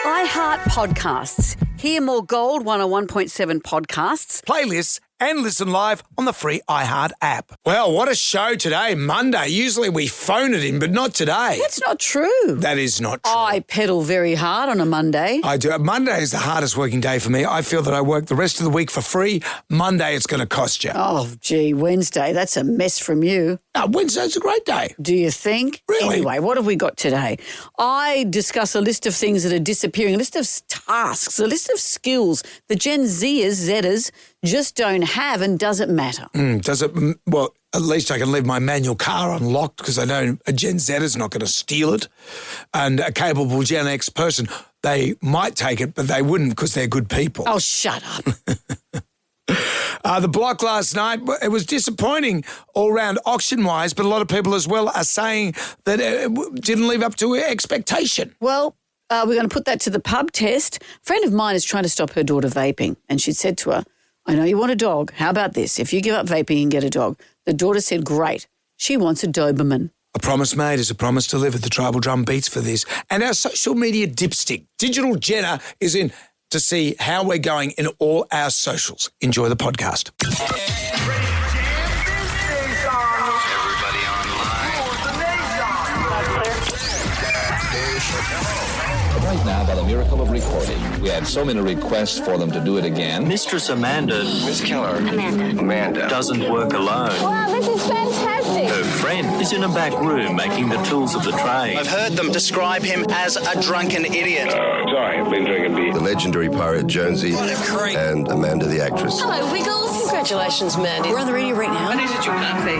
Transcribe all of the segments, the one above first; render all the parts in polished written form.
iHeart Podcasts. Hear more Gold 101.7 podcasts. Playlists and listen live on the free iHeart app. Well, what a show today, Monday. Usually we phone it in, but not today. That's not true. That is not true. I pedal very hard on a Monday. I do. Monday is the hardest working day for me. I feel that I work the rest of the week for free. Monday, it's going to cost you. Oh, gee, Wednesday, that's a mess from you. Wednesday's a great day. Do you think? Really? Anyway, what have we got today? I discuss a list of things that are disappearing, a list of tasks, a list of skills the Gen Zers just don't have and doesn't matter. Does it? Well, at least I can leave my manual car unlocked because I know a Gen Zer's not going to steal it. And a capable Gen X person, they might take it, but they wouldn't because they're good people. Oh, shut up. The block last night, it was disappointing all round auction-wise, but a lot of people as well are saying that it didn't live up to expectation. Well, we're going to put that to the pub test. A friend of mine is trying to stop her daughter vaping, and she said to her, I know you want a dog. How about this? If you give up vaping and get a dog. The daughter said, great. She wants a Doberman. A promise made is a promise delivered. The tribal drum beats for this. And our social media dipstick, Digital Jenna, is in to see how we're going in all our socials. Enjoy the podcast. Everybody Right now, by the miracle of recording, we had so many requests for them to do it again. Mistress Amanda Miss Keller. Amanda. doesn't work alone. Wow, this is fantastic. Her friend is in a back room making the tools of the trade. I've heard them describe him as a drunken idiot. Sorry, I've been drinking beer. The legendary pirate Jonesy and Amanda the actress. Hello, Wiggles. Congratulations, Mandy. We're on the radio right now.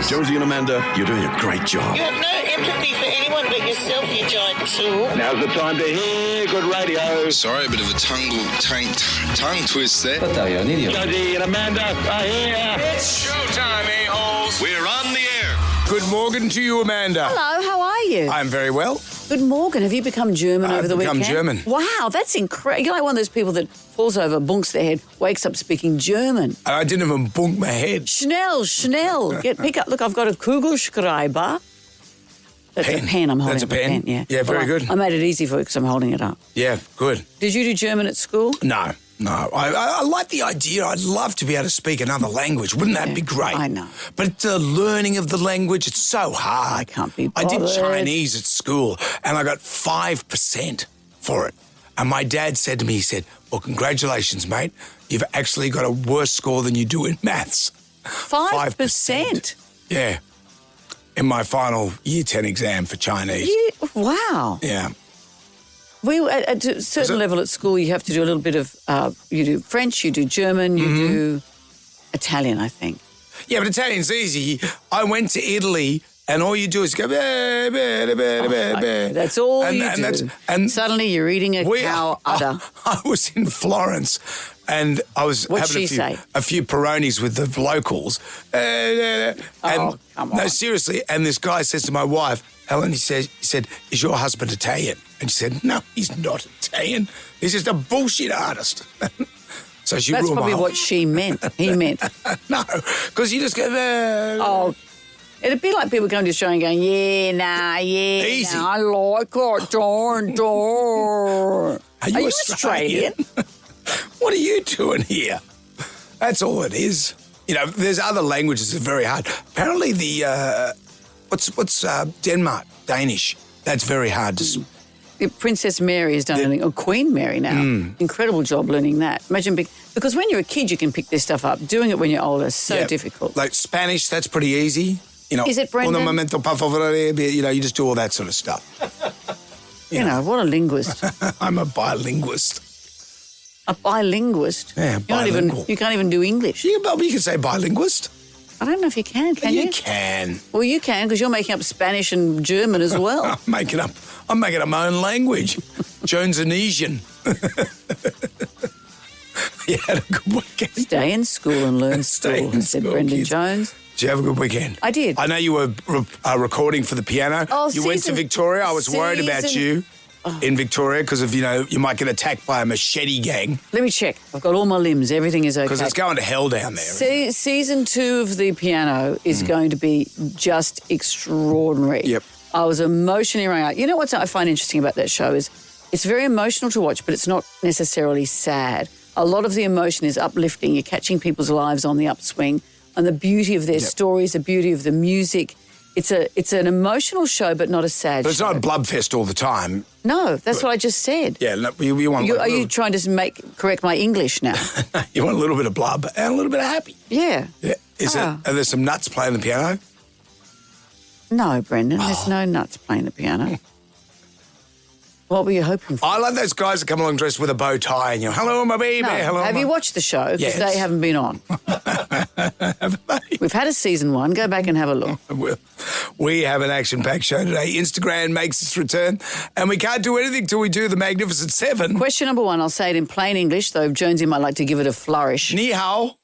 Jonesy and Amanda, you're doing a great job. You have no empathy for anyone but yourself, you giant tool. Now's the time to hear good radio. Sorry, a bit of a tongue twist there. Jonesy and Amanda are here. It's showtime, a-holes. We're on the air. Good morning to you, Amanda. Hello, how are you? I'm very well. Good morning. Have you become German over the weekend? I've become German. Wow, that's incredible. You're like one of those people that falls over, bunks their head, wakes up speaking German. I didn't even bunk my head. Schnell. Pick up. Look, I've got a Kugelschreiber. That's a pen I'm holding. That's a pen? Yeah. Yeah, very good. I made it easy for you because I'm holding it up. Yeah, good. Did you do German at school? No. I like the idea. I'd love to be able to speak another language. Wouldn't that be great? I know. But the learning of the language, it's so hard. I can't be I did bothered. Chinese at school and I got 5% for it. And my dad said to me, he said, well, congratulations, mate. You've actually got a worse score than you do in maths. 5%? Yeah. In my final year 10 exam for Chinese. Wow. Yeah. At a certain level at school, you have to do a little bit of, you do French, you do German, you do Italian, I think. Yeah, but Italian's easy. I went to Italy and all you do is go, That's all you do. And suddenly you're eating a cow udder. I was in Florence and I was What'd having she say? a few Peronis with the locals. And come on. No, seriously. And this guy says to my wife, Helen, he said, is your husband Italian? And she said, no, he's not Italian. He's just a bullshit artist. So she That's ruined probably my whole... what she meant. He meant. No, because you just go, Oh, it'd be like people going to the show and going, Easy. I like it, darn. Are you Australian? What are you doing here? That's all it is. You know, there's other languages that are very hard. Apparently the, what's Denmark? Danish. That's very hard to speak. Princess Mary has done or Queen Mary now. Incredible job learning that. Imagine, because when you're a kid, you can pick this stuff up. Doing it when you're older is so difficult. Like Spanish, that's pretty easy. You know, is it, Brendan? You know, you just do all that sort of stuff. You know, what a linguist. I'm a bilinguist. A bilinguist? Yeah, bilingual. You can't even do English. You can say bilinguist. I don't know if you can you? You can. Well, you can because you're making up Spanish and German as well. I'm making up my own language. Jonesanesian. You had a good weekend. Stay in school and learn school, said Brendan Jones. Did you have a good weekend? I did. I know you were recording for the piano. Oh, you went to Victoria. I was worried about you in Victoria because of, you might get attacked by a machete gang. Let me check. I've got all my limbs. Everything is okay. Because it's going to hell down there. Season 2 of the piano is going to be just extraordinary. Yep. I was emotionally wrung out. You know what I find interesting about that show is It's very emotional to watch, but it's not necessarily sad. A lot of the emotion is uplifting. You're catching people's lives on the upswing, and the beauty of their stories, the beauty of the music. It's an emotional show, but not a sad But it's show. not a blubfest all the time. No, that's what I just said. Yeah, no, you want... Are you trying to correct my English now? You want a little bit of blub and a little bit of happy. Yeah. Yeah. Are there some nuts playing the piano? No, Brendan, there's no nuts playing the piano. What were you hoping for? I like those guys that come along dressed with a bow tie and you're, hello, my baby, No. hello. Have you watched the show? Because they haven't been on. We've had a season 1. Go back and have a look. We have an action-packed show today. Instagram makes its return, and we can't do anything till we do the Magnificent Seven. Question number 1, I'll say it in plain English, though Jonesy might like to give it a flourish. Ni hao.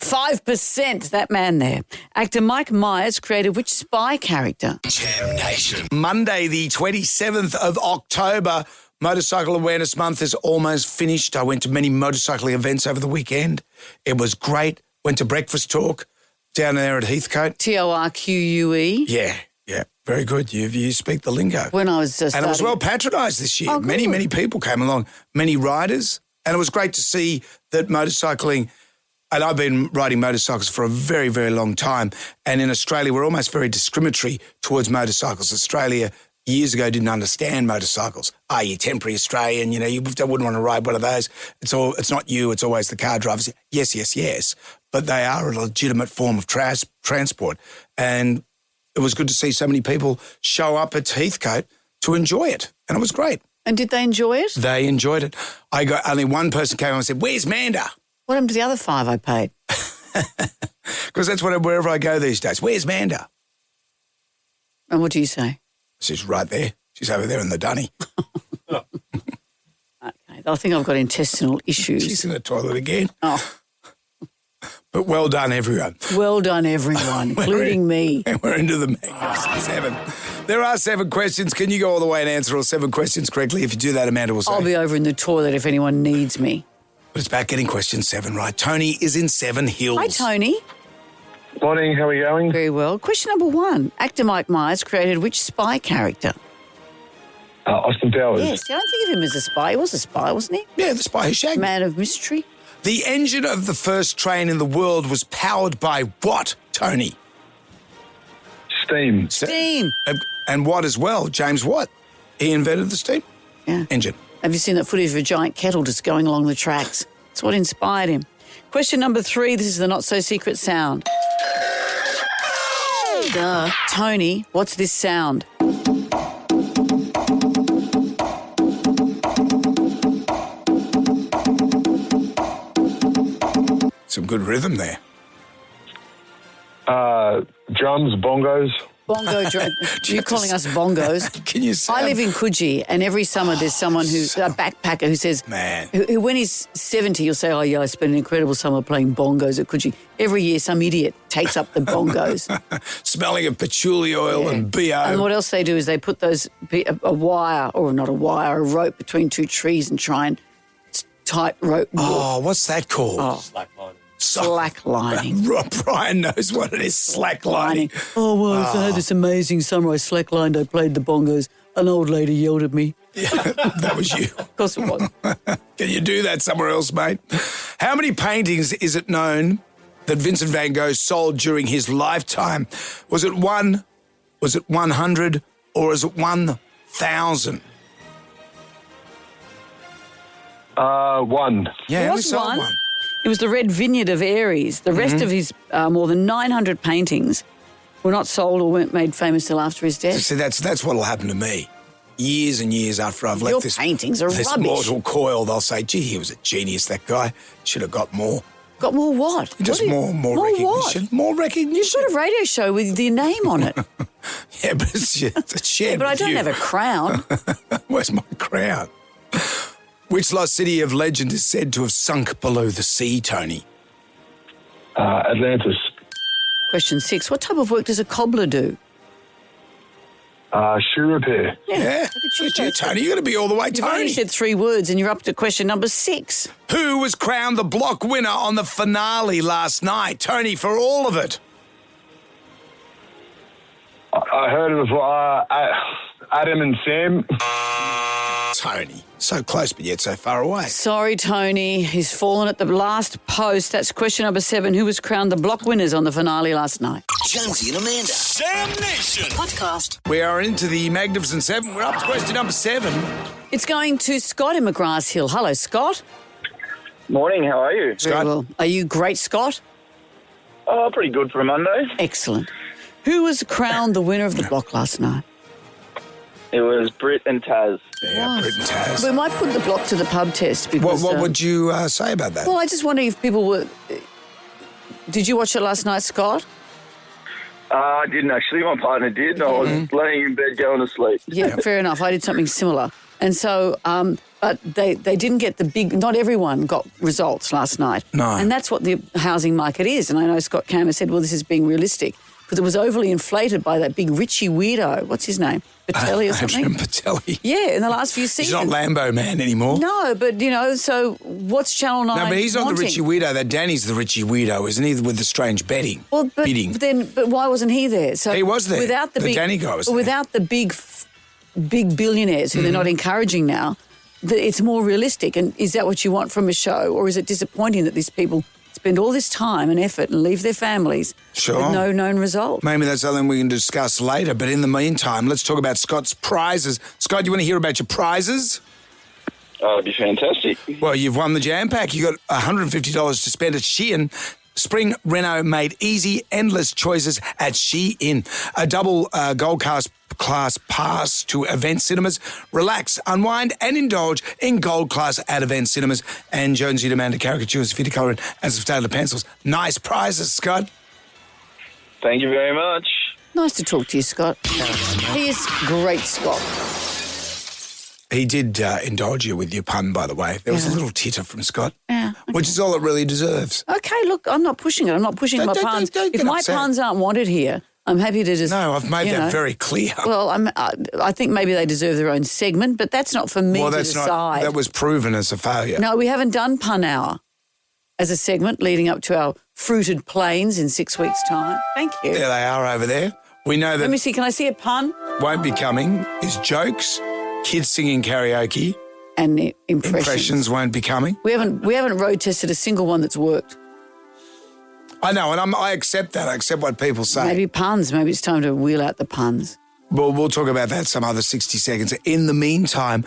5%, that man there. Actor Mike Myers created which spy character? Jam Nation. Monday, the 27th of October, Motorcycle Awareness Month is almost finished. I went to many motorcycling events over the weekend. It was great. Went to Breakfast Talk down there at Heathcote. TORQUE. Yeah, very good. You speak the lingo. When I was And it was well patronised this year. Oh, many people came along, many riders. And it was great to see that motorcycling, and I've been riding motorcycles for a very, very long time. And in Australia, we're almost very discriminatory towards motorcycles. Australia years ago didn't understand motorcycles. You temporary Australian, you wouldn't want to ride one of those. It's not you, it's always the car drivers. Yes. But they are a legitimate form of transport. And it was good to see so many people show up at Heathcote to enjoy it. And it was great. And did they enjoy it? They enjoyed it. Only one person came and said, "Where's Manda?" What happened to the other 5 I paid? Because that's wherever I go these days. "Where's Manda?" And what do you say? She's right there. She's over there in the dunny. Okay, I think I've got intestinal issues. She's in the toilet again. Oh. But well done, everyone. Well done, everyone, including me. And we're into the Magnificent Seven. There are 7 questions. Can you go all the way and answer all 7 questions correctly? If you do that, Amanda will say. I'll be over in the toilet if anyone needs me. But it's about getting question 7 right. Tony is in 7 Hills. Hi, Tony. Morning, how are you going? Very well. Question number 1. Actor Mike Myers created which spy character? Austin Powers. Yes, I don't think of him as a spy. He was a spy, wasn't he? Yeah, the spy who shagged. Man of mystery. The engine of the first train in the world was powered by what, Tony? Steam. Steam. And what as well? James Watt. He invented the steam engine. Have you seen that footage of a giant kettle just going along the tracks? It's what inspired him. Question number 3. This is the not-so-secret sound. Duh. Tony, what's this sound? Some good rhythm there. Drums, bongos. Bongo drum. You're calling us bongos. Can you sound... I live in Coogee, and every summer there's someone who's a backpacker who says, Man. Who when he's 70, he'll say, "Oh yeah, I spent an incredible summer playing bongos at Coogee." Every year, some idiot takes up the bongos. Smelling of patchouli oil and BO. And what else they do is they put a wire, or not a wire, a rope between 2 trees and try and tight rope. Oh, what's that called? Slacklining. Brian knows what it is, slacklining. Oh, well, I had this amazing summer. I slacklined, I played the bongos. An old lady yelled at me. Yeah, that was you. Of course it was. Can you do that somewhere else, mate? How many paintings is it known that Vincent van Gogh sold during his lifetime? Was it 1? Was it 100? Or is it 1,000? 1. Yeah, It only was sold 1. It was the Red Vineyard of Aries. The rest of his more than 900 paintings were not sold or weren't made famous till after his death. See, that's what'll happen to me. Years and years after I've left Your paintings are this rubbish. mortal coil, they'll say, "Gee, he was a genius, that guy. Should have got more." Got more what? Just more recognition. What? More recognition. You've got a radio show with your name on it. Yeah, but it's shared Yeah, but I with don't you. have a crown. Where's my crown? Which lost city of legend is said to have sunk below the sea, Tony? Atlantis. Question 6. What type of work does a cobbler do? Shoe repair. Yeah. Look at you, Tony. You're going to be all the way, You've only Tony. said 3 words and you're up to question number 6. Who was crowned the block winner on the finale last night? Tony, for all of it. I heard it before. Adam and Sam. Tony. So close, but yet so far away. Sorry, Tony. He's fallen at the last post. That's question number 7. Who was crowned the block winners on the finale last night? Jonesy and Amanda. Sam Nation. Podcast. We are into the Magnificent 7. We're up to question number 7. It's going to Scott in McGrath Hill. Hello, Scott. Morning, how are you? Very well. Are you great, Scott? Oh, pretty good for a Monday. Excellent. Who was crowned the winner of the block last night? It was Britt and Taz. Yeah, Britt and Taz. We might put the block to the pub test because... What would you say about that? Well, I just wonder if people were... Did you watch it last night, Scott? I didn't actually. My partner did. I was laying in bed going to sleep. Yeah, fair enough. I did something similar. And so... but they didn't get the big... Not everyone got results last night. No. And that's what the housing market is. And I know Scott Camer said, well, this is being realistic. Because it was overly inflated by that big Richie weirdo. What's his name? Patelli or something? Adrian Patelli. Yeah, in the last few seasons. He's not Lambo Man anymore. No, but, so what's Channel 9 No, but he's not wanting? the Richie Weirdo. That Danny's the Richie Weirdo, isn't he, with the strange bidding? Well, but why wasn't he there? So he was there. Without the Danny guy was there. Without the big billionaires who they're not encouraging now, it's more realistic. And is that what you want from a show? Or is it disappointing that these people spend all this time and effort and leave their families with no known result? Maybe that's something we can discuss later. But in the meantime, let's talk about Scott's prizes. Scott, do you want to hear about your prizes? Oh, it'd be fantastic. Well, you've won the Jam Pack. You got $150 to spend at Shein. Spring Renault made easy, endless choices at Shein. A double Gold Class pass to Event Cinemas. Relax, unwind and indulge in Gold Class at Event Cinemas. And Jonesy Amanda caricatures, fitted colouring as of Taylor pencils. Nice prizes, Scott. Thank you very much. Nice to talk to you, Scott. He is great, Scott. He did indulge you with your pun, by the way. There was a little titter from Scott, okay. Which is all it really deserves. Okay, look, I'm not pushing it. I'm not pushing my puns. If my puns aren't wanted here, I'm happy to just... No, I've made that very clear. Well, I think maybe they deserve their own segment, but that's not for me to decide. That was proven as a failure. No, we haven't done Pun Hour as a segment leading up to our fruited plains in 6 weeks' time. Thank you. There they are over there. We know that... Let me see, can I see a pun? Won't be coming is jokes, kids singing karaoke. And impressions. Impressions won't be coming. We haven't road tested a single one that's worked. I know, and I accept that. I accept what people say. Maybe puns. Maybe it's time to wheel out the puns. Well, we'll talk about that some other 60 seconds. In the meantime,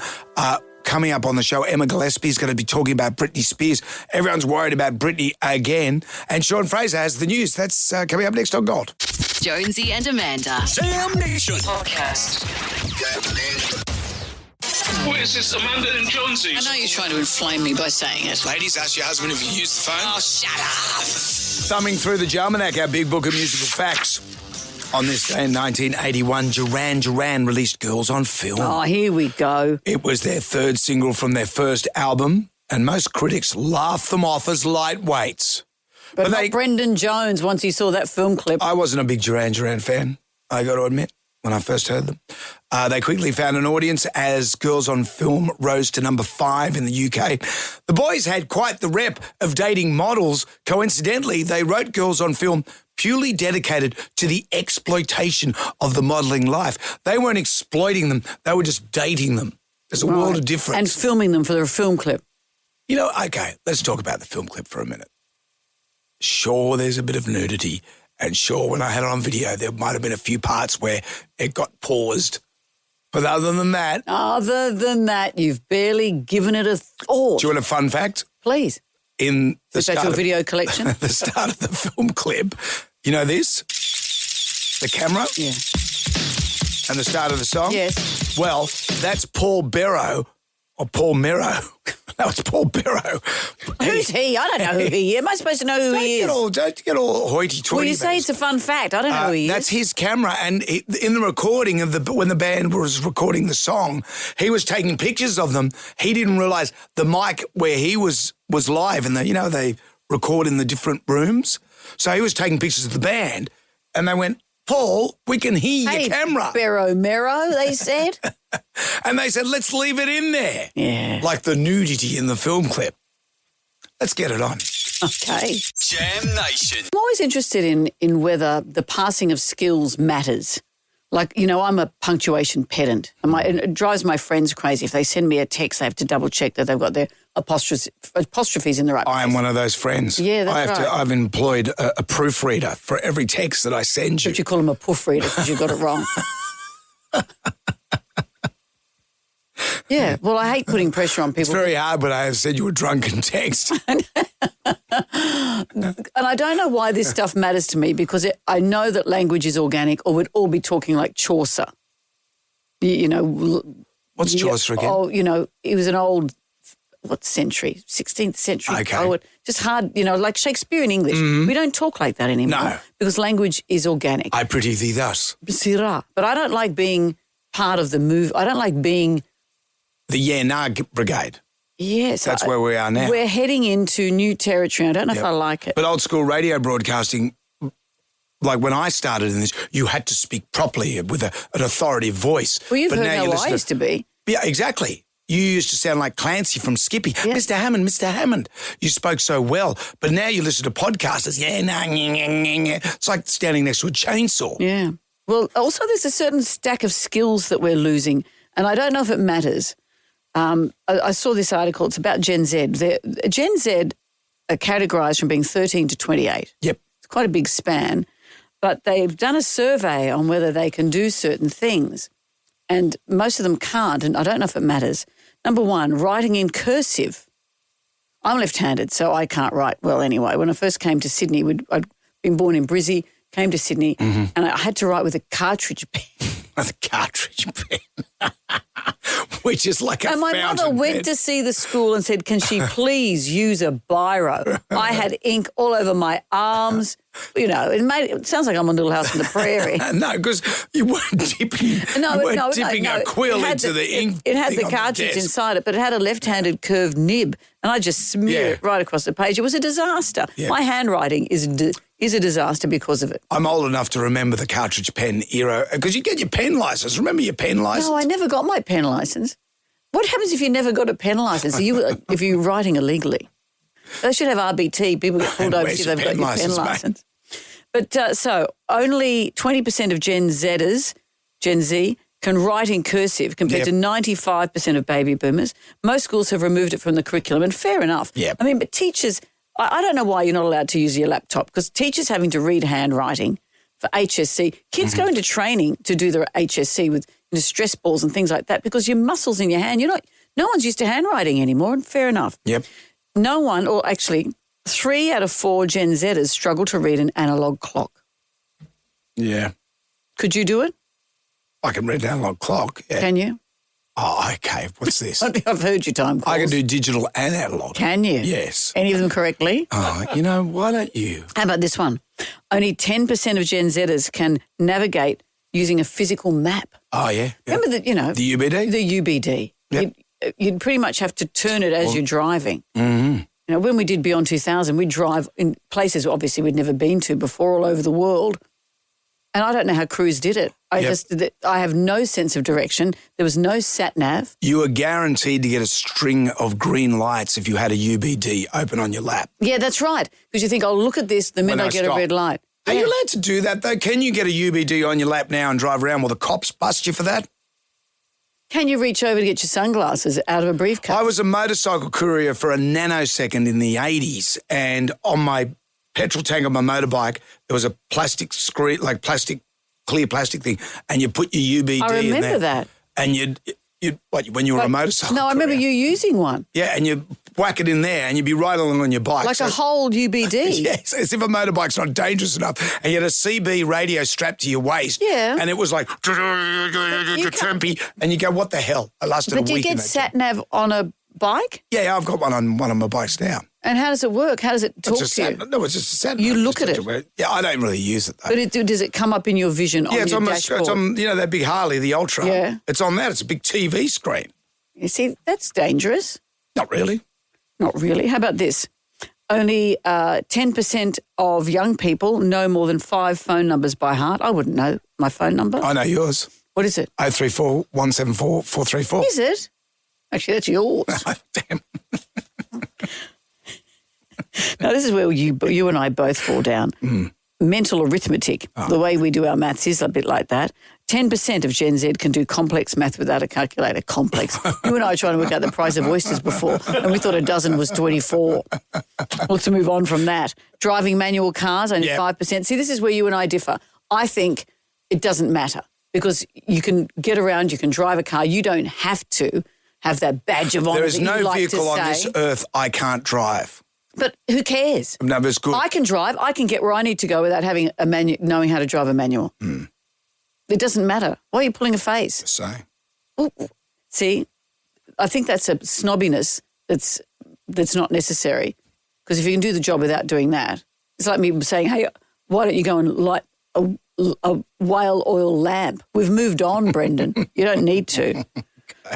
coming up on the show, Emma Gillespie is going to be talking about Britney Spears. Everyone's worried about Britney again. And Sean Fraser has the news. That's coming up next on Gold. Jonesy and Amanda. Sam Nation. Podcast. What is this, Amanda and Jonesy? I know you're trying to inflame me by saying it. Ladies, ask your husband if you use the phone. Oh, shut up. Thumbing through the Jalmanac, our big book of musical facts. On this day in 1981, Duran Duran released Girls on Film. Oh, here we go. It was their third single from their first album, and most critics laughed them off as lightweights. But not Brendan Jones once he saw that film clip. I wasn't a big Duran Duran fan, I got to admit, when I first heard them. They quickly found an audience as Girls on Film rose to number 5 in the UK. The boys had quite the rep of dating models. Coincidentally, they wrote Girls on Film purely dedicated to the exploitation of the modelling life. They weren't exploiting them, they were just dating them. There's a world of difference. And filming them for their film clip. You know, okay, let's talk about the film clip for a minute. Sure, there's a bit of nudity. And sure, when I had it on video, there might have been a few parts where it got paused. But other than that... you've barely given it a thought. Do you want a fun fact? Please. In the start of video collection? The start of the film clip, you know this? The camera? Yeah. And the start of the song? Yes. Well, that's Paul Barrow, or Paul Mero. No, it's Paul Barrow. Who's he? I don't know who he is. Am I supposed to know who he is? Don't get all hoity-toity. Well, you say it's a fun fact. I don't know who he is. That's his camera, and in the recording of when the band was recording the song, he was taking pictures of them. He didn't realise the mic where he was live, and they record in the different rooms. So he was taking pictures of the band, and they went, Paul, we can hear your camera. Barrow Mero, they said. And they said, let's leave it in there. Yeah. Like the nudity in the film clip. Let's get it on. Okay. Jam Nation. I'm always interested in whether the passing of skills matters. Like, I'm a punctuation pedant. And it drives my friends crazy. If they send me a text, they have to double check that they've got their apostrophes in the right place. I am one of those friends. Yeah, that's right. I've employed a proofreader for every text that I send you. But you call them a poof reader because you got it wrong. Yeah, well, I hate putting pressure on people. It's very hard when I have said you a drunken text. And I don't know why this stuff matters to me because I know that language is organic or we'd all be talking like Chaucer. What's Chaucer again? Oh, he was an old, what century? 16th century poet. Just hard, like Shakespeare in English. We don't talk like that anymore. No. Because language is organic. I pretty thee thus. Sirah. But I don't like being part of the move. I don't like being... The Yeah Nah Brigade. Yes. That's where we are now. We're heading into new territory. I don't know if I like it. But old school radio broadcasting, like when I started in this, you had to speak properly with an authoritative voice. Well, you've heard how I used to be. Yeah, exactly. You used to sound like Clancy from Skippy. Yeah. Mr. Hammond. You spoke so well. But now you listen to podcasters. Yeah, nah, it's like standing next to a chainsaw. Yeah. Well, also there's a certain stack of skills that we're losing, and I don't know if it matters. I saw this article. It's about Gen Z. Gen Z are categorised from being 13 to 28. Yep. It's quite a big span. But they've done a survey on whether they can do certain things, and most of them can't, and I don't know if it matters. Number one, writing in cursive. I'm left-handed, so I can't write well anyway. When I first came to Sydney, I'd been born in Brizzy, came to Sydney, and I had to write with a cartridge pen. With a cartridge pen. Which is like a And my fountain mother went pen. to see the school and said, can she please use a biro? I had ink all over my arms. It sounds like I'm on Little House on the Prairie. No, because you weren't dipping, a quill into the ink. It had thing the on cartridge desk. inside it, but it had a left-handed curved nib, and I just smeared it right across the page. It was a disaster. Yeah. My handwriting is a disaster because of it. I'm old enough to remember the cartridge pen era because you get your pen license. Remember your pen license? No, I never got my pen license. What happens if you never got a pen license? If you're writing illegally? They should have RBT. People get pulled over if they've got your pen license. But so only 20% of Gen Z, can write in cursive compared to 95% of baby boomers. Most schools have removed it from the curriculum, and fair enough. Yep. I mean, but teachers, I don't know why you're not allowed to use your laptop, because teachers having to read handwriting for HSC, kids go into training to do their HSC with stress balls and things like that because your muscles in your hand, no one's used to handwriting anymore, and fair enough. Yep. No one, or actually 3 out of 4 Gen Zers struggle to read an analog clock. Yeah. Could you do it? I can read an analog clock. Yeah. Can you? Oh, okay. What's this? I think I've heard your time calls. I can do digital and analog. Can you? Yes. Any of them correctly? Oh, why don't you? How about this one? Only 10% of Gen Zers can navigate using a physical map. Oh, yeah. Remember that, The UBD? The UBD. Yep. You'd pretty much have to turn it as you're driving. Mm-hmm. When we did Beyond 2000, we'd drive in places obviously we'd never been to before all over the world. And I don't know how crews did it. I have no sense of direction. There was no sat-nav. You were guaranteed to get a string of green lights if you had a UBD open on your lap. Yeah, that's right. Because you think, oh, look at this, the minute I get a red light. Are you allowed to do that, though? Can you get a UBD on your lap now and drive around? Will the cops bust you for that? Can you reach over to get your sunglasses out of a briefcase? I was a motorcycle courier for a nanosecond in the 80s, and on my petrol tank of my motorbike, there was a plastic screen, like clear plastic thing, and you put your UBD in there. I remember that. And when you were a motorcycle No, I remember courier. you using one. Yeah, and you whack it in there and you'd be right along on your bike. Like a whole UBD. Yes, as if a motorbike's not dangerous enough. And you had a CB radio strapped to your waist. Yeah. And it was like, trumpy. And you go, what the hell? I lasted a week. But do you get sat-nav on a bike? Yeah, I've got one on one of my bikes now. And how does it work? How does it talk to you? No, it's just a sat-nav. You look at it? Yeah, I don't really use it, though. But does it come up in your vision on your dashboard? It's on, that big Harley, the Ultra. Yeah. It's on that. It's a big TV screen. You see, that's dangerous. Not really. Not really. How about this? Only 10% of young people know more than 5 phone numbers by heart. I wouldn't know my phone number. I know yours. What is it? 034 174 434. Is it? Actually, that's yours. Damn. Now, this is where you and I both fall down. Mental arithmetic, the way we do our maths is a bit like that. 10% of Gen Z can do complex math without a calculator. Complex. You and I were trying to work out the price of oysters before, and we thought a dozen was 24. Let's move on from that. Driving manual cars, only 5%. See, this is where you and I differ. I think it doesn't matter because you can get around, you can drive a car. You don't have to have that badge of honour. There is no vehicle on this earth I can't drive. But who cares? No, but it's good. I can drive. I can get where I need to go without having knowing how to drive a manual. It doesn't matter. Why are you pulling a face? Just saying. Well, see, I think that's a snobbiness that's not necessary because if you can do the job without doing that, it's like me saying, hey, why don't you go and light a whale oil lamp? We've moved on, Brendan. You don't need to.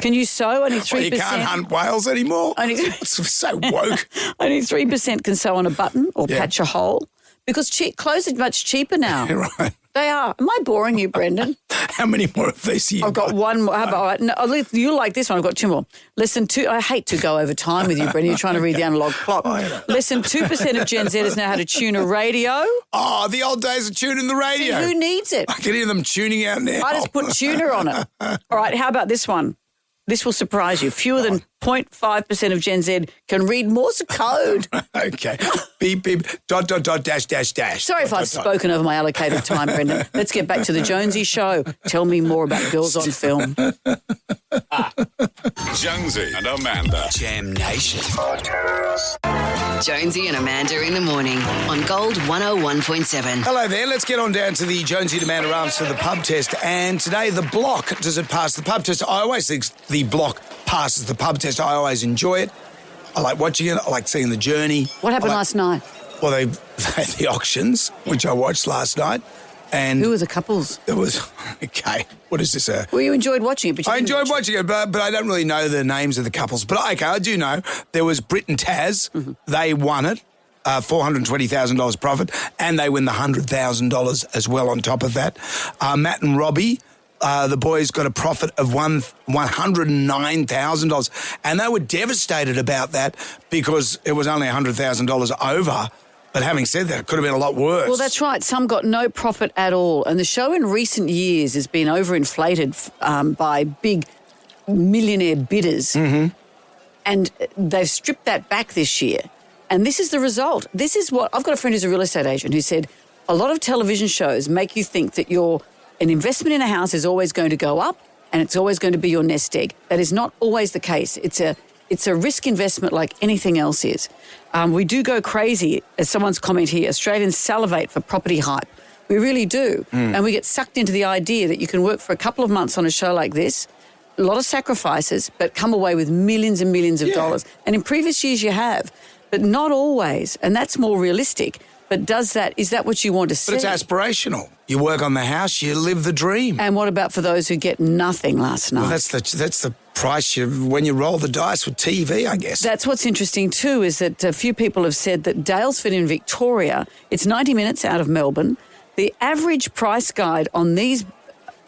Can you sew? Only 3%. Well, you can't hunt whales anymore. It's so woke. Only 3% can sew on a button or patch a hole because clothes are much cheaper now. Right. They are. Am I boring you, Brendan? How many more of these have you I've got one more. How about, no, you like this one. I've got two more. I hate to go over time with you, Brendan. You're trying to read the analog clock. Less than 2% of Gen Zers know how to tune a radio. Oh, the old days of tuning the radio. See, who needs it? I can hear them tuning out now. I just put tuner on it. All right, how about this one? This will surprise you. Fewer than 0.5% of Gen Z can read Morse code. Okay. Beep, beep, ... dash. Sorry if I've spoken over my allocated time, Brendan. Let's get back to the Jonesy Show. Tell me more about girls on film. Jonesy and Amanda. Jam Nation. Jonesy and Amanda in the morning on Gold 101.7. Hello there. Let's get on down to the Jonesy and Amanda answer the pub test. And today, the block, does it pass the pub test? I always think the block passes the pub test. I always enjoy it. I like watching it. I like seeing the journey. What happened last night? Well, they had the auctions, which I watched last night. And who were the couples? It was, okay, what is this? Well, you enjoyed watching it. But I enjoyed watching it, but I don't really know the names of the couples. But okay, I do know there was Britt and Taz. Mm-hmm. They won it, $420,000 profit, and they win the $100,000 as well on top of that. Matt and Robbie, the boys got a profit of $109,000, and they were devastated about that because it was only $100,000 over. But having said that, it could have been a lot worse. Well, that's right. Some got no profit at all. And the show in recent years has been overinflated by big millionaire bidders. Mm-hmm. And they've stripped that back this year. And this is the result. This is what I've got a friend who's a real estate agent who said a lot of television shows make you think that an investment in a house is always going to go up and it's always going to be your nest egg. That is not always the case. It's a risk investment like anything else is. We do go crazy, as someone's comment here, Australians salivate for property hype. We really do. And we get sucked into the idea that you can work for a couple of months on a show like this, a lot of sacrifices, but come away with millions and millions of dollars. And in previous years you have, but not always. And that's more realistic. But is that what you want to see? But it's aspirational. You work on the house, you live the dream. And what about for those who get nothing last night? Well, that's the price when you roll the dice with TV, I guess. That's what's interesting too, is that a few people have said that Daylesford in Victoria, it's 90 minutes out of Melbourne. The average price guide on these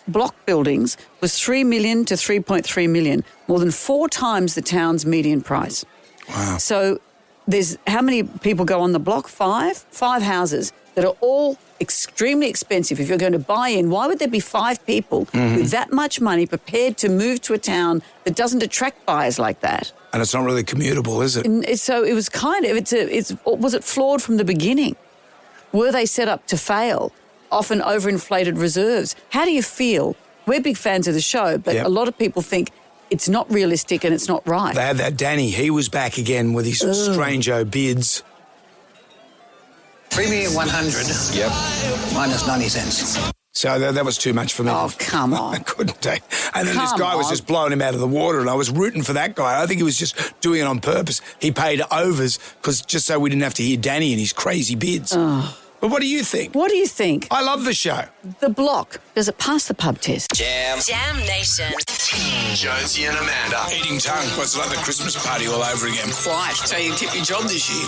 block buildings was $3 million to $3.3 million, more than 4 times the town's median price. Wow. So there's how many people go on the block? 5 houses that are all extremely expensive. If you're going to buy in, why would there be 5 people with that much money prepared to move to a town that doesn't attract buyers like that? And it's not really commutable, is it? So it was kind of, was it flawed from the beginning? Were they set up to fail? Often overinflated reserves. How do you feel? We're big fans of the show, but a lot of people think it's not realistic and it's not right. They had that Danny. He was back again with his strange-o bids. Premium 100. Yep. Minus 90 cents. So that was too much for me. Oh, come on. I couldn't take. And then this guy was just blowing him out of the water, and I was rooting for that guy. I think he was just doing it on purpose. He paid overs just so we didn't have to hear Danny and his crazy bids. Oh. But what do you think? What do you think? I love the show. The block. Does it pass the pub test? Jam Nation. Jonesy and Amanda. Eating tongue. It's like the Christmas party all over again. Quite. So you kept your job this year.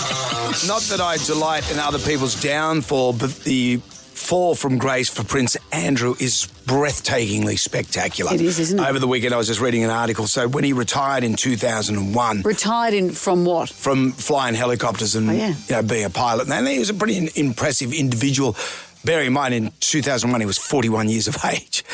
Not that I delight in other people's downfall, but the fall from grace for Prince Andrew is breathtakingly spectacular. It is, isn't it? Over the weekend, I was just reading an article. So when he retired in 2001... From what? From flying helicopters and being a pilot. And he was a pretty impressive individual. bearing in mind in 2001 he was 41 years of age.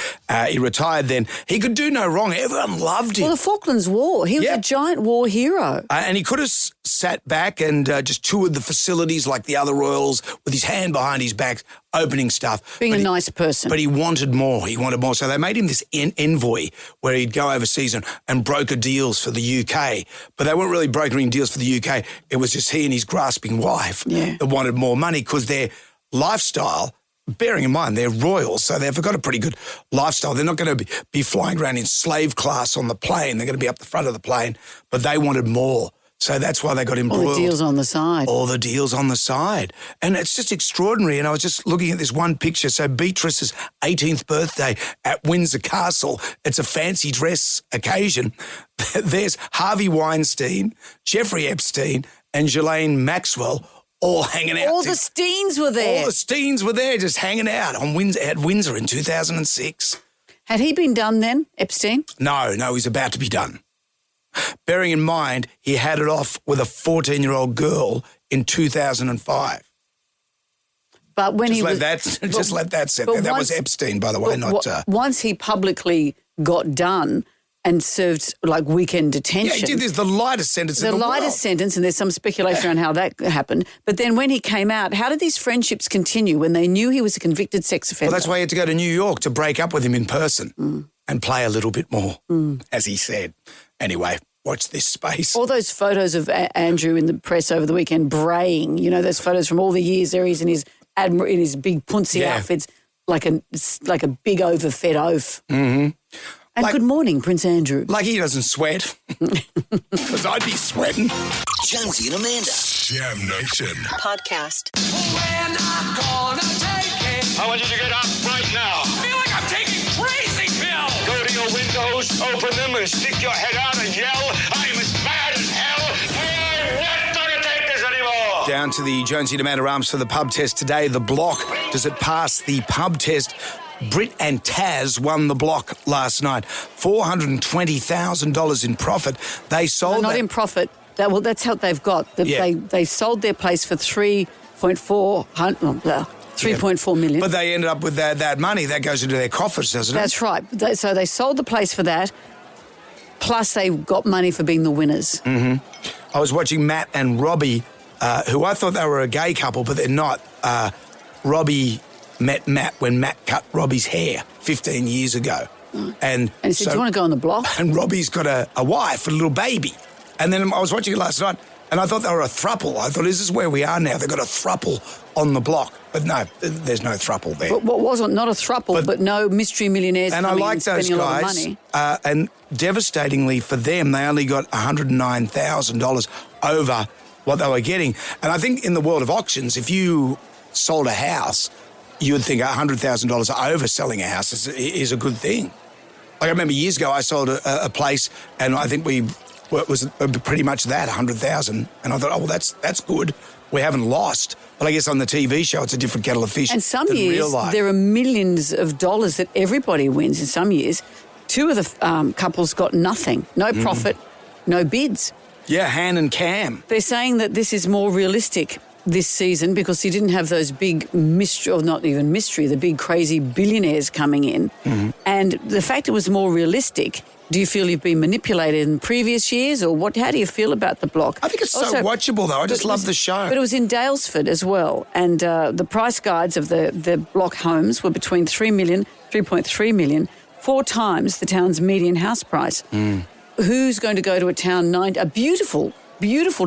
He retired then. He could do no wrong. Everyone loved him. Well, the Falklands War. He was a giant war hero. And he could have sat back and just toured the facilities like the other royals with his hand behind his back, opening stuff. Being a nice person. But he wanted more. He wanted more. So they made him this envoy where he'd go overseas and broker deals for the UK. But they weren't really brokering deals for the UK. It was just he and his grasping wife that wanted more money because their lifestyle, bearing in mind they're royals, so they've got a pretty good lifestyle. They're not going to be flying around in slave class on the plane. They're going to be up the front of the plane. But they wanted more. So that's why they got embroiled. All the deals on the side. All the deals on the side. And it's just extraordinary. And I was just looking at this one picture. So Beatrice's 18th birthday at Windsor Castle. It's a fancy dress occasion. There's Harvey Weinstein, Jeffrey Epstein, and Ghislaine Maxwell all hanging out. All the Steens were there. All the Steens were there just hanging out at Windsor in 2006. Had he been done then, Epstein? No, he's about to be done. Bearing in mind, he had it off with a 14-year-old girl in 2005. But when let that sit there. That was Epstein, by the way, not... Once he publicly got done and served, like, weekend detention... Yeah, he did this, the lightest sentence in the world. The lightest sentence, and there's some speculation around how that happened. But then when he came out, how did these friendships continue when they knew he was a convicted sex offender? Well, that's why he had to go to New York to break up with him in person and play a little bit more, as he said. Anyway, watch this space. All those photos of Andrew in the press over the weekend braying, you know, those photos from all the years there he's in his big puncy outfits, like a big overfed oaf. Mm-hmm. And good morning, Prince Andrew. Like he doesn't sweat, because I'd be sweating. Jonesy and Amanda. Jam Nation. Podcast. We're not gonna take it. I want you to get up right now. I feel like I'm taking crazy pills. Go to your windows, open them, and stick your head out and yell, I'm as mad as hell. I'm not gonna take this anymore. Down to the Jonesy and Amanda Arms for the pub test today. The block, does it pass the pub test? Brit and Taz won the block last night. $420,000 in profit. They sold not in profit. That's what they've got. They sold their place for $3.4 million. But they ended up with that money. That goes into their coffers, doesn't it? That's right. So they sold the place for that, plus they got money for being the winners. Mm-hmm. I was watching Matt and Robbie, who I thought they were a gay couple, but they're not. Robbie met Matt when Matt cut Robbie's hair 15 years ago. And he said, do you want to go on the block? And Robbie's got a wife, a little baby. And then I was watching it last night, and I thought they were a throuple. I thought, is this where we are now? They've got a throuple on the block. But no, there's no throuple there. But what wasn't not a throuple, but no mystery millionaires and coming I like and spending those a lot of guys, money. And devastatingly for them, they only got $109,000 over what they were getting. And I think in the world of auctions, if you sold a house, you would think $100,000 over selling a house is a good thing. Like I remember years ago, I sold a place, and I think it was pretty much that, 100,000. And I thought, oh, well, that's good. We haven't lost. But I guess on the TV show, it's a different kettle of fish. And some years, there are millions of dollars that everybody wins. In some years, two of the couples got nothing. No profit, no bids. Yeah, Han and Cam. They're saying that this is more realistic this season because you didn't have those big mystery, or not even mystery, the big crazy billionaires coming in. Mm-hmm. And the fact it was more realistic, do you feel you've been manipulated in previous years, or what? How do you feel about the block? I think it's so watchable, though. I just love the show. But it was in Daylesford as well, and the price guides of the block homes were between $3 million, $3.3 million, 4 times the town's median house price. Mm. Who's going to go to a town, a beautiful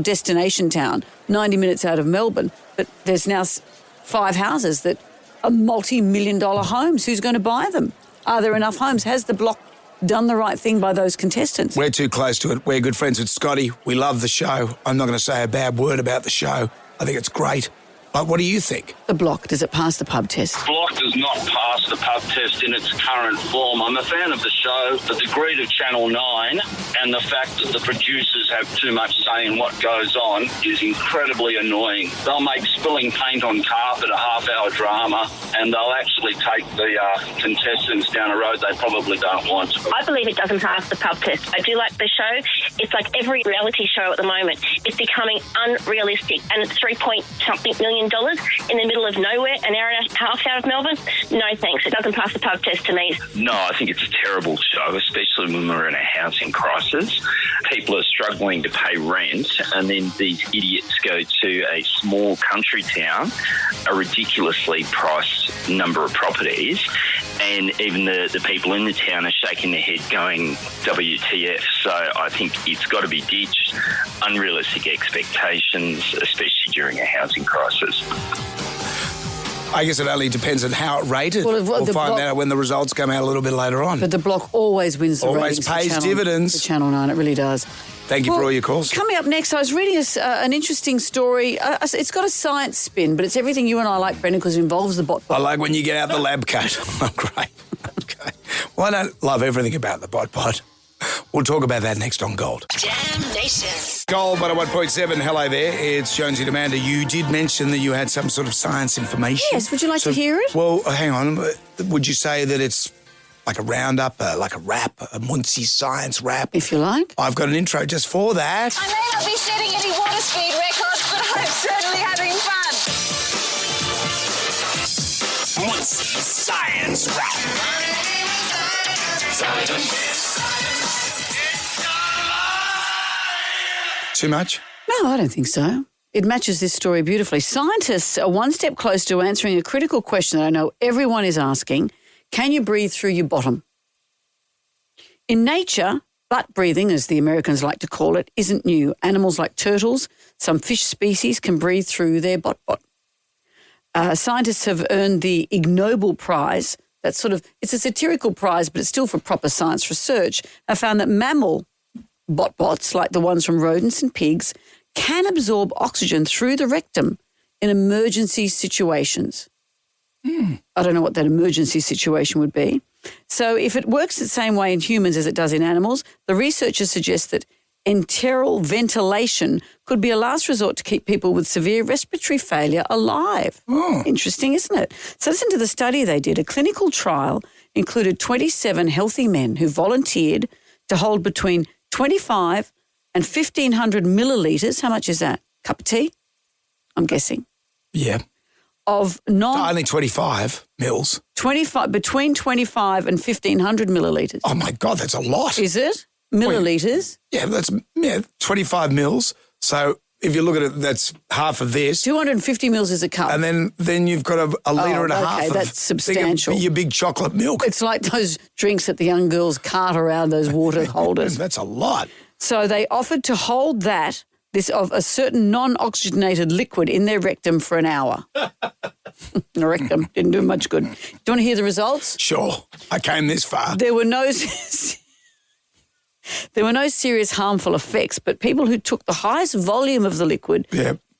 destination town, 90 minutes out of Melbourne, but there's now 5 houses that are multi-million-dollar homes. Who's going to buy them? Are there enough homes? Has the block done the right thing by those contestants? We're too close to it. We're good friends with Scotty. We love the show. I'm not going to say a bad word about the show. I think it's great. But what do you think? The block, does it pass the pub test? Block does not pass the pub test in its current form. I'm a fan of the show. The degree to Channel 9 and the fact that the producers have too much say in what goes on is incredibly annoying. They'll make spilling paint on carpet a half-hour drama, and they'll actually take the contestants down a road they probably don't want. I believe it doesn't pass the pub test. I do like the show. It's like every reality show at the moment. It's becoming unrealistic, and it's $3 point something million million in the middle of nowhere, an hour and a half out of Melbourne. No thanks. It doesn't pass the pub test to me. No, I think it's a terrible show, especially when we're in a housing crisis. People are struggling to pay rent, and then these idiots go to a small country town, a ridiculously priced number of properties, and even the people in the town are shaking their head going, WTF. So I think it's got to be ditched. Unrealistic expectations, especially during a housing crisis. I guess it only depends on how it rated. Well, we'll find out when the results come out a little bit later on. But the block always wins the ratings. Always pays dividends. For Channel 9, it really does. Thank you for all your calls. Coming up next, I was reading an interesting story. It's got a science spin, but it's everything you and I like, Brendan, because it involves the bot. I like when you get out the lab coat. Oh, great. Okay. Well, I don't love everything about the bot. We'll talk about that next on Gold. Jam Nation. Gold 101.7. Hello there. It's Jonesy and Amanda. You did mention that you had some sort of science information. Yes. Would you like to hear it? Well, hang on. Would you say that it's like a roundup, like a rap, a Muncie science rap? If you like. I've got an intro just for that. I may not be setting any water speed records, but I'm certainly having fun. Muncie science rap. Too much? No, I don't think so. It matches this story beautifully. Scientists are one step closer to answering a critical question that I know everyone is asking. Can you breathe through your bottom? In nature, butt breathing, as the Americans like to call it, isn't new. Animals like turtles, some fish species can breathe through their bot. Scientists have earned the Ig Nobel Prize. It's a satirical prize, but it's still for proper science research. Have found that mammal bots, like the ones from rodents and pigs, can absorb oxygen through the rectum in emergency situations. I don't know what that emergency situation would be. So if it works the same way in humans as it does in animals, the researchers suggest that enteral ventilation could be a last resort to keep people with severe respiratory failure alive. Interesting, isn't it? So listen to the study they did. A clinical trial included 27 healthy men who volunteered to hold between 25 and 1,500 millilitres. How much is that? Cup of tea? I'm guessing. Yeah. Of only 25 mils. Between 25 and 1,500 millilitres. Oh, my God, that's a lot. Is it? Millilitres? Yeah, that's 25 mils. So if you look at it, that's half of this. 250 mils is a cup. And then you've got a litre and a half of that's substantial. Your big chocolate milk. It's like those drinks that the young girls cart around, those water holders. That's a lot. So they offered to hold this of a certain non-oxygenated liquid in their rectum for an hour. The rectum didn't do much good. Do you want to hear the results? Sure. I came this far. There were no serious harmful effects, but people who took the highest volume of the liquid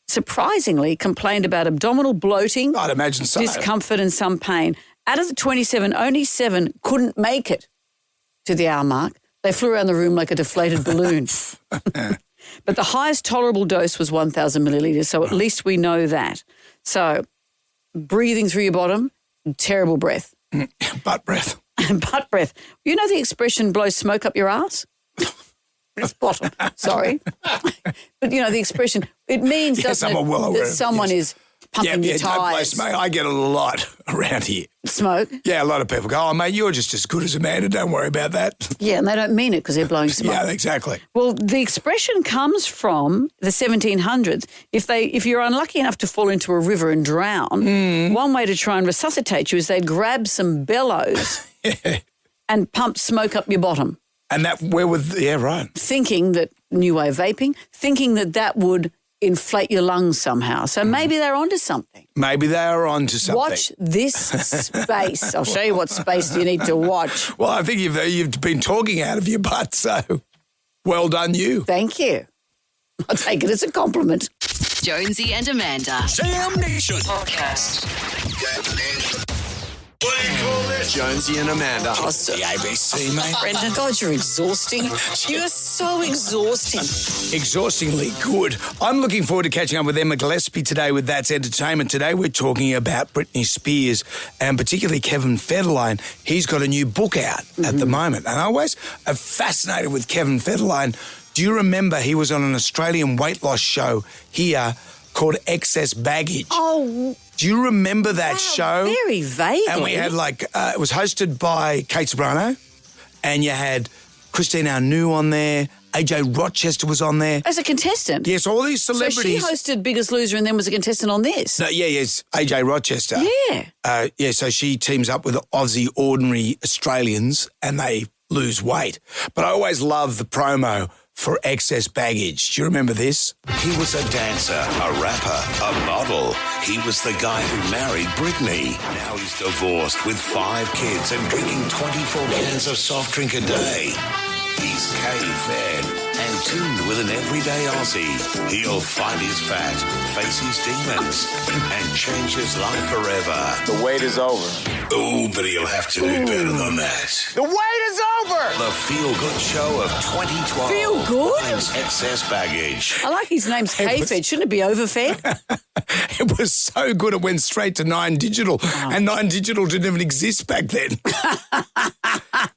surprisingly complained about abdominal bloating, I'd imagine so, discomfort and some pain. Out of the 27, only 7 couldn't make it to the hour mark. They flew around the room like a deflated balloon. But the highest tolerable dose was 1,000 millilitres, so at least we know that. So breathing through your bottom, terrible breath. Butt breath. Butt breath. You know the expression blow smoke up your ass? It's bottom, sorry. But you know the expression, it means, doesn't it, that someone is pumping your tyres. I get it a lot around here. Smoke? Yeah, a lot of people go, oh, mate, you're just as good as Amanda, don't worry about that. Yeah, and they don't mean it because they're blowing smoke. Yeah, exactly. Well, the expression comes from the 1700s. If you're unlucky enough to fall into a river and drown, one way to try and resuscitate you is they'd grab some bellows and pump smoke up your bottom. And right. Thinking that, new way of vaping, thinking that would inflate your lungs somehow. So maybe they're onto something. Maybe they are onto something. Watch this space. I'll show you what space you need to watch. Well, I think you've been talking out of your butt, so well done you. Thank you. I'll take it as a compliment. Jonesy and Amanda. Jam Nation Podcast. What do you call this? Jonesy and Amanda. Plus the ABC, mate. Brendan, God, you're exhausting. You're so exhausting. Exhaustingly good. I'm looking forward to catching up with Emma Gillespie today with That's Entertainment. Today we're talking about Britney Spears and particularly Kevin Federline. He's got a new book out at the moment. And I always am fascinated with Kevin Federline. Do you remember he was on an Australian weight loss show here called Excess Baggage. Oh, do you remember that show? Very vaguely. And we had it was hosted by Kate Sobrano, and you had Christine Arnoux on there. AJ Rochester was on there. As a contestant? Yes, all these celebrities. So she hosted Biggest Loser and then was a contestant on this? No, yes, AJ Rochester. Yeah. So she teams up with Aussie ordinary Australians and they lose weight. But I always love the promo for Excess Baggage. Do you remember this? He was a dancer, a rapper, a model. He was the guy who married Britney. Now he's divorced with 5 kids and drinking 24 cans of soft drink a day. He's cave-fed and tuned with an everyday Aussie. He'll find his fat, face his demons, and change his life forever. The wait is over. Oh, but he'll have to do better than that. The wait is over! The feel-good show of 2012. Feel good? Finds Excess Baggage. I like his name's K-Fed. Shouldn't it be Overfed? It was so good it went straight to 9 Digital. And 9 Digital didn't even exist back then.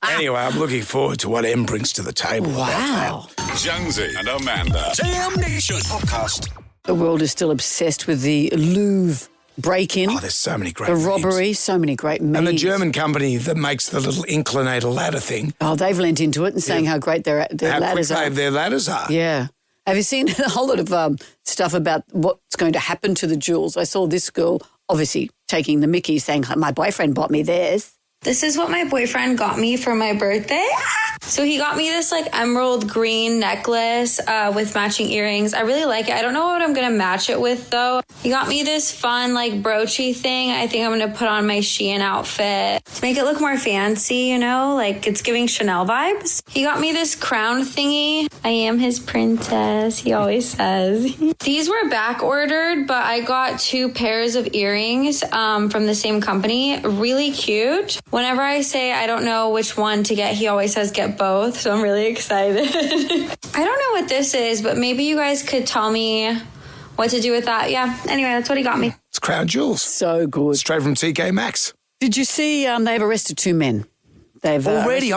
Anyway, I'm looking forward to what Em brings to the table. Wow. Jonesy and Amanda. Jam Nation podcast. The world is still obsessed with the Louvre break-in. Oh, there's so many great The memes. robbery, so many great memes. And the German company that makes the little inclinator ladder thing. Oh, they've lent into it and saying how great their ladders are. Their ladders are. Yeah. Have you seen a whole lot of stuff about what's going to happen to the jewels? I saw this girl obviously taking the mickey saying, my boyfriend bought me this. This is what my boyfriend got me for my birthday. So he got me this emerald green necklace with matching earrings. I really like it. I don't know what I'm going to match it with though. He got me this fun broachy thing. I think I'm going to put on my Shein outfit to make it look more fancy, it's giving Chanel vibes. He got me this crown thingy. I am his princess, he always says. These were back ordered, but I got 2 pairs of earrings from the same company. Really cute. Whenever I say I don't know which one to get, he always says get both, so I'm really excited. I don't know what this is, but maybe you guys could tell me what to do with that. Yeah, anyway, that's what he got me. It's crown jewels. So good. Straight from TK Maxx. Did you see they've arrested 2 men? They've already.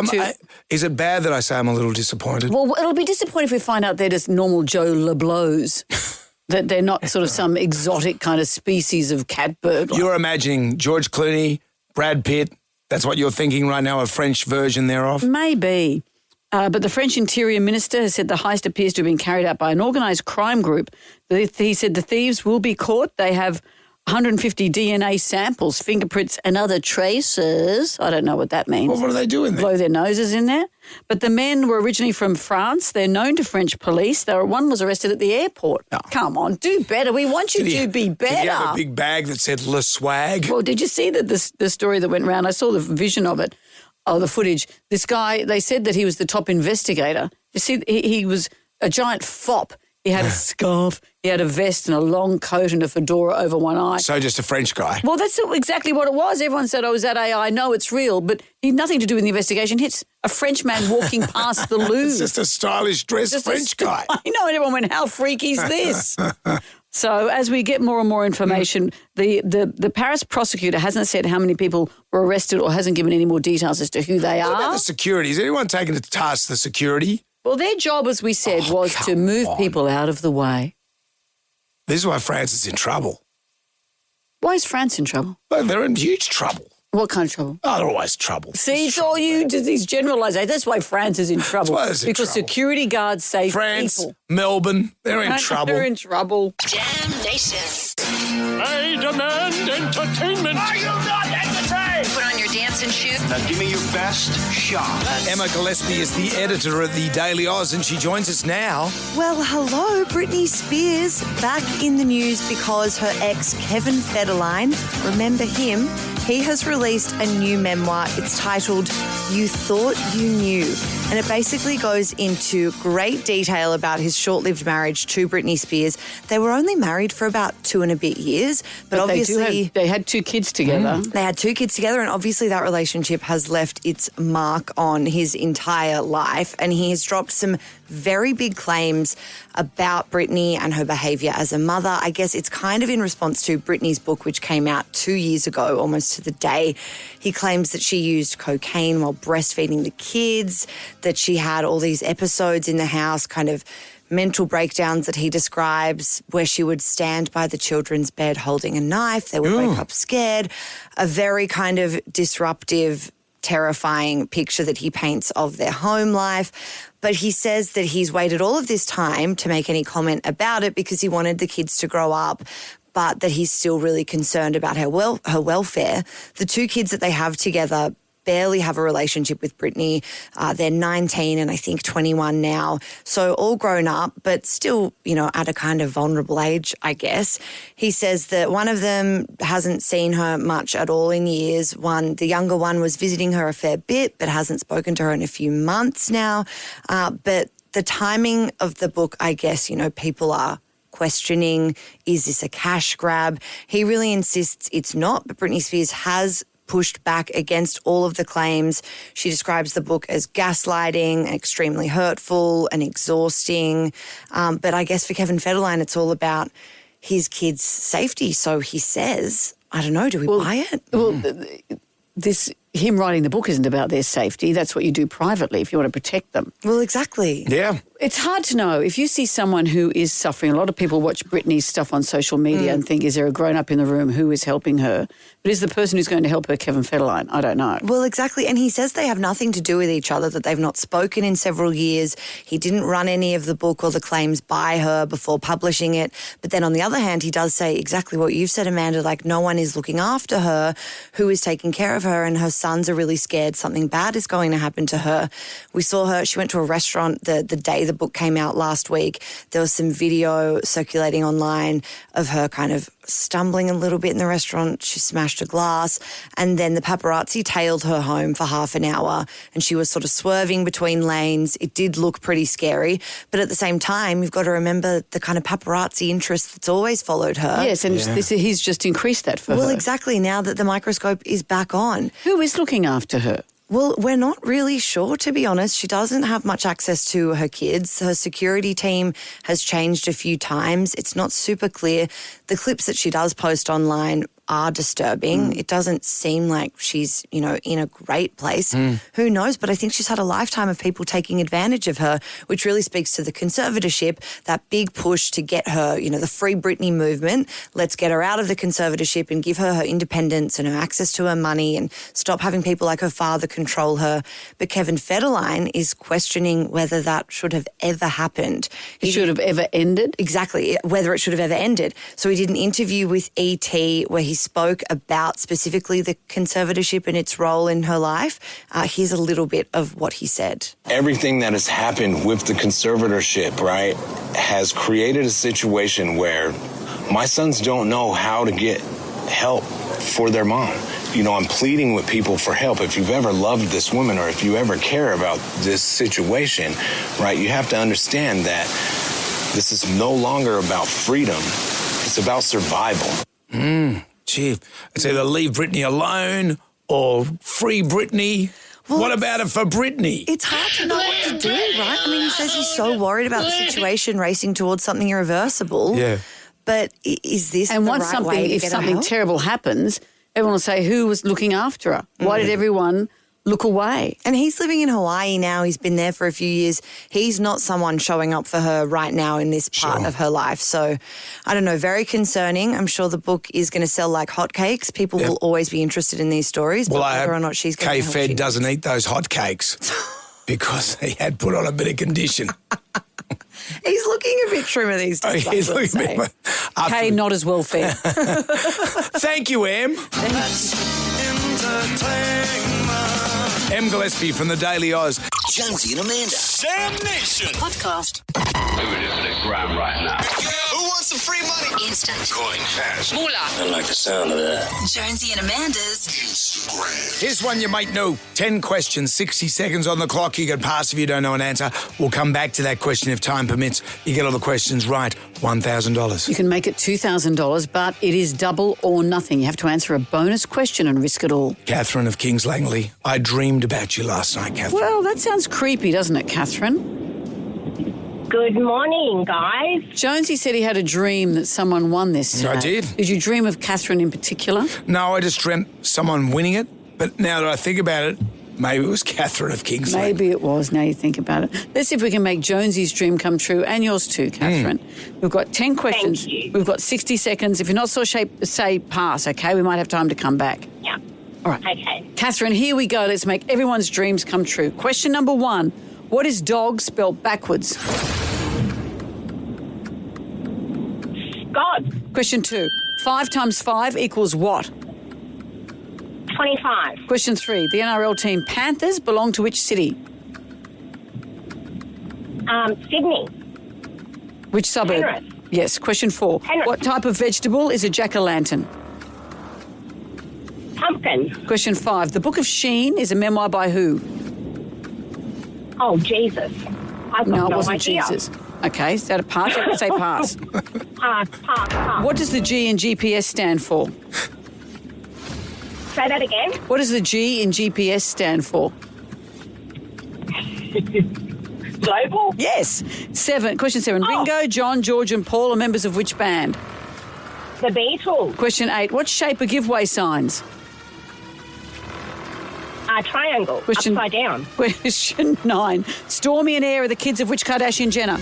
Is it bad that I say I'm a little disappointed? Well, it'll be disappointing if we find out they're just normal Joe LeBlows. That they're not sort of some exotic kind of species of cat burglar. You're imagining George Clooney, Brad Pitt. That's what you're thinking right now, a French version thereof? Maybe. But the French Interior Minister has said the heist appears to have been carried out by an organised crime group. He said the thieves will be caught. They have 150 DNA samples, fingerprints and other traces. I don't know what that means. Well, what are they doing there? Blow their noses in there. But the men were originally from France. They're known to French police. One was arrested at the airport. Oh. Come on, do better. We want you to be better. Did he have a big bag that said Le Swag? Well, did you see the story that went around? I saw the vision of it. Oh, the footage. This guy, they said that he was the top investigator. You see, he was a giant fop. He had a scarf, he had a vest and a long coat and a fedora over one eye. So just a French guy. Well, that's exactly what it was. Everyone said, oh, is that AI? No, it's real. But he had nothing to do with the investigation. It's a French man walking past the Louvre. It's just a stylish dressed French guy. I know, and everyone went, how freaky is this? So as we get more and more information, the Paris prosecutor hasn't said how many people were arrested or hasn't given any more details as to who they are. What about the security? Is anyone taking to task the security? Well, their job, as we said, was to move people out of the way. This is why France is in trouble. Why is France in trouble? Well, they're in huge trouble. What kind of trouble? Oh, they're always trouble. See, it's all you, these generalisations. That's why France is in trouble. Because security guards save France, people. Melbourne, they're in trouble. They're in trouble. Jam Nation. I demand entertainment. Are you not entertained? Put on your dancing shoes. Now give me your best shot. Emma Gillespie is the editor of the Daily Oz and she joins us now. Well, hello. Britney Spears back in the news because her ex, Kevin Federline, remember him? He has released a new memoir. It's titled You Thought You Knew. And it basically goes into great detail about his short-lived marriage to Britney Spears. They were only married for about 2 and a bit years. But obviously they had 2 kids together. They had 2 kids together, and obviously that relationship has left its mark on his entire life. And he has dropped some very big claims about Britney and her behaviour as a mother. I guess it's kind of in response to Britney's book, which came out 2 years ago, almost to the day. He claims that she used cocaine while breastfeeding the kids, that she had all these episodes in the house kind of mental breakdowns that he describes where she would stand by the children's bed holding a knife. They would wake up scared. A very kind of disruptive, terrifying picture that he paints of their home life. But he says that he's waited all of this time to make any comment about it because he wanted the kids to grow up, but that he's still really concerned about her welfare. The two kids that they have together barely have a relationship with Brittany. They're 19 and I think 21 now. So all grown up, but still, at a kind of vulnerable age, I guess. He says that one of them hasn't seen her much at all in years. The younger one was visiting her a fair bit, but hasn't spoken to her in a few months now. But the timing of the book, I guess, people are questioning, is this a cash grab? He really insists it's not, but Britney Spears has pushed back against all of the claims. She describes the book as gaslighting, extremely hurtful and exhausting. But I guess for Kevin Federline, it's all about his kids' safety. So he says, I don't know, do we buy it? Well, him writing the book isn't about their safety. That's what you do privately if you want to protect them. Well, exactly. Yeah. It's hard to know. If you see someone who is suffering, a lot of people watch Britney's stuff on social media and think, is there a grown-up in the room who is helping her? But is the person who's going to help her Kevin Federline? I don't know. Well, exactly. And he says they have nothing to do with each other, that they've not spoken in several years. He didn't run any of the book or the claims by her before publishing it. But then on the other hand, he does say exactly what you've said, Amanda, like no one is looking after her, who is taking care of her, and her sons are really scared something bad is going to happen to her. We saw her, she went to a restaurant the day the book came out last week. There was some video circulating online of her kind of stumbling a little bit in the restaurant. She smashed a glass, and then the paparazzi tailed her home for half an hour, and she was sort of swerving between lanes. It did look pretty scary, but at the same time, you've got to remember the kind of paparazzi interest that's always followed her. Yes, and he's just increased that for her. Well, exactly, now that the microscope is back on. Who is looking after her? Well, we're not really sure, to be honest. She doesn't have much access to her kids. Her security team has changed a few times. It's not super clear. The clips that she does post online are disturbing. It doesn't seem like she's, in a great place. Who knows? But I think she's had a lifetime of people taking advantage of her, which really speaks to the conservatorship, that big push to get her, the Free Britney movement. Let's get her out of the conservatorship and give her her independence and her access to her money and stop having people like her father control her. But Kevin Federline is questioning whether that should have ever happened. It should have ever ended? Exactly, whether it should have ever ended. So he did an interview with E.T. where he spoke about specifically the conservatorship and its role in her life. Here's a little bit of what he said. Everything that has happened with the conservatorship, right, has created a situation where my sons don't know how to get help for their mom. I'm pleading with people for help. If you've ever loved this woman or if you ever care about this situation, right, you have to understand that this is no longer about freedom. It's about survival. Gee, it's either leave Britney alone or free Britney. Well, what about it for Britney? It's hard to know what to do, right? I mean, he says he's so worried about the situation racing towards something irreversible. Yeah. But is this and the once right way to if get something help? terrible happens, everyone will say, who was looking after her? Why did everyone look away? And he's living in Hawaii now. He's been there for a few years. He's not someone showing up for her right now in this part of her life. So, I don't know, very concerning. I'm sure the book is going to sell like hotcakes. People will always be interested in these stories. Well, but whether or not she's going to help, K-Fed doesn't eat those hotcakes because he had put on a bit of condition. He's looking a bit trimmer these days. He's looking a bit. Kay, not as well fed. Thank you, Em. Em Gillespie from the Daily Oz. Jonesy and Amanda. Damn Nation. Podcast. Who it is in the ground right now? Who wants some free money? Instant. Going fast. Moolah. I like the sound of that. Jonesy and Amanda's Instagram. Here's one you might know. 10 questions, 60 seconds on the clock. You can pass if you don't know an answer. We'll come back to that question if time permits. You get all the questions right, $1,000. You can make it $2,000, but it is double or nothing. You have to answer a bonus question and risk it all. Catherine of Kings Langley, I dreamed about you last night, Catherine. Well, that sounds creepy, doesn't it, Catherine? Good morning, guys. Jonesy said he had a dream that someone won this. I did. Did you dream of Catherine in particular? No, I just dreamt someone winning it. But now that I think about it, Maybe it was Catherine of Kingsley. Maybe it was, now you think about it. Let's see if we can make Jonesy's dream come true and yours too, Catherine. We've got 10 questions. Thank you. We've got 60 seconds. If you're not so shape, say pass, okay? We might have time to come back. Yeah. All right. Okay. Catherine, here we go. Let's make everyone's dreams come true. Question number 1. What is dog spelled backwards? God. Question 2. 5 times 5 equals what? 25. Question 3. The NRL team Panthers belong to which city? Sydney. Which suburb? Penrith. Yes. Question 4. Penrith. What type of vegetable is a jack-o'-lantern? Pumpkin. Question 5. The Book of Sheen is a memoir by who? Oh, Jesus. I've got No, it no wasn't idea. Jesus. Okay, is that a pass? I can say pass. Pass. What does the G in GPS stand for? Say that again. What does the G in GPS stand for? Global? Yes. 7. Question 7. Ringo, John, George and Paul are members of which band? The Beatles. Question 8. What shape are giveaway signs? Triangle. Upside down. Question 9. Stormy and Air are the kids of which Kardashian Jenner?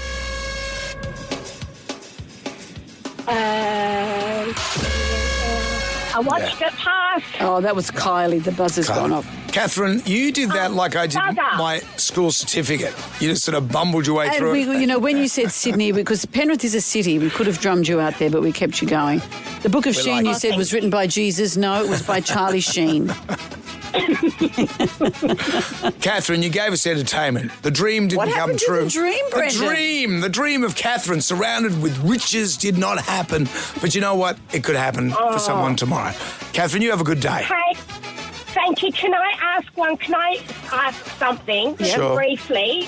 I watched it pass. Oh, that was Kylie. The buzzer's gone off. Catherine, you did that like I did my school certificate. You just sort of bumbled your way And through it. you know, when you said Sydney, because Penrith is a city, we could have drummed you out there, but we kept you going. The Book of We Sheen, like you it. said, was written by Jesus. No, it was by Charlie Sheen. Catherine, you gave us entertainment. The dream didn't What come happened to true. the dream, Brendan? The dream of Catherine surrounded with riches did not happen. But you know what? It could happen for someone tomorrow. Catherine, you have a good day. Hey, thank you. Can I ask one? Can I ask something just Sure. briefly?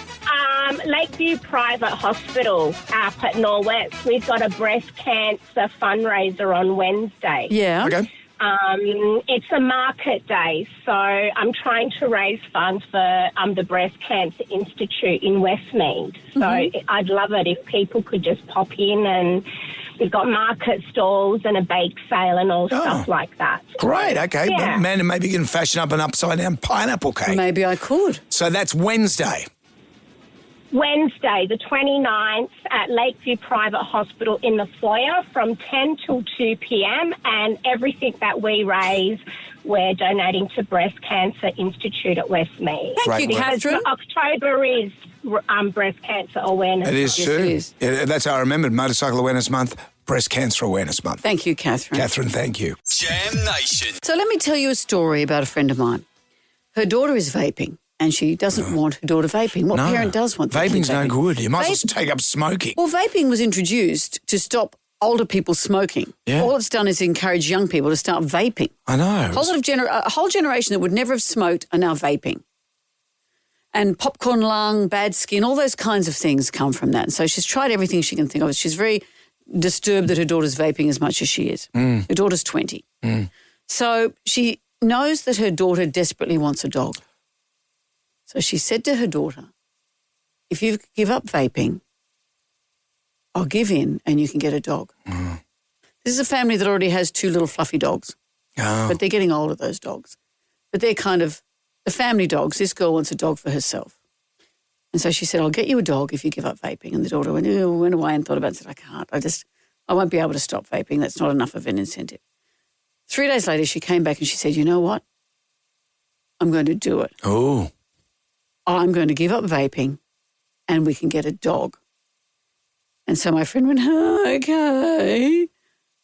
Lakeview Private Hospital up at Norwest, we've got a breast cancer fundraiser on Wednesday. Yeah. Okay. It's a market day, so I'm trying to raise funds for the Breast Cancer Institute in Westmead. So I'd love it if people could just pop in, and we've got market stalls and a bake sale and all stuff like that. Great, okay. Yeah. Man, maybe you can fashion up an upside-down pineapple cake. Maybe I could. So that's Wednesday. Wednesday, the 29th, at Lakeview Private Hospital in the foyer from 10 till 2 p.m. And everything that we raise, we're donating to Breast Cancer Institute at Westmead. Thank you, Catherine. October is Breast Cancer Awareness It is Month. true. it is. Yeah, that's how I remembered. Motorcycle Awareness Month, Breast Cancer Awareness Month. Thank you, Catherine. Catherine, thank you. Jam Nation. So let me tell you a story about a friend of mine. Her daughter is vaping, and she doesn't want her daughter vaping. What parent does want their kid Vaping's no vaping? good. You might as well take up smoking. Well, vaping was introduced to stop older people smoking. Yeah. All it's done is encourage young people to start vaping. I know. A whole generation that would never have smoked are now vaping. And popcorn lung, bad skin, all those kinds of things come from that. And so she's tried everything she can think of. She's very disturbed that her daughter's vaping as much as she is. Her daughter's 20. So she knows that her daughter desperately wants a dog. So she said to her daughter, if you give up vaping, I'll give in and you can get a dog. This is a family that already has 2 little fluffy dogs. Oh. But they're getting older, those dogs. But they're kind of the family dogs. This girl wants a dog for herself. And so she said, I'll get you a dog if you give up vaping. And the daughter went away and thought about it and said, I can't. I won't be able to stop vaping. That's not enough of an incentive. 3 days later, she came back and she said, you know what? I'm going to do it. Oh. I'm going to give up vaping and we can get a dog. And so my friend went, okay.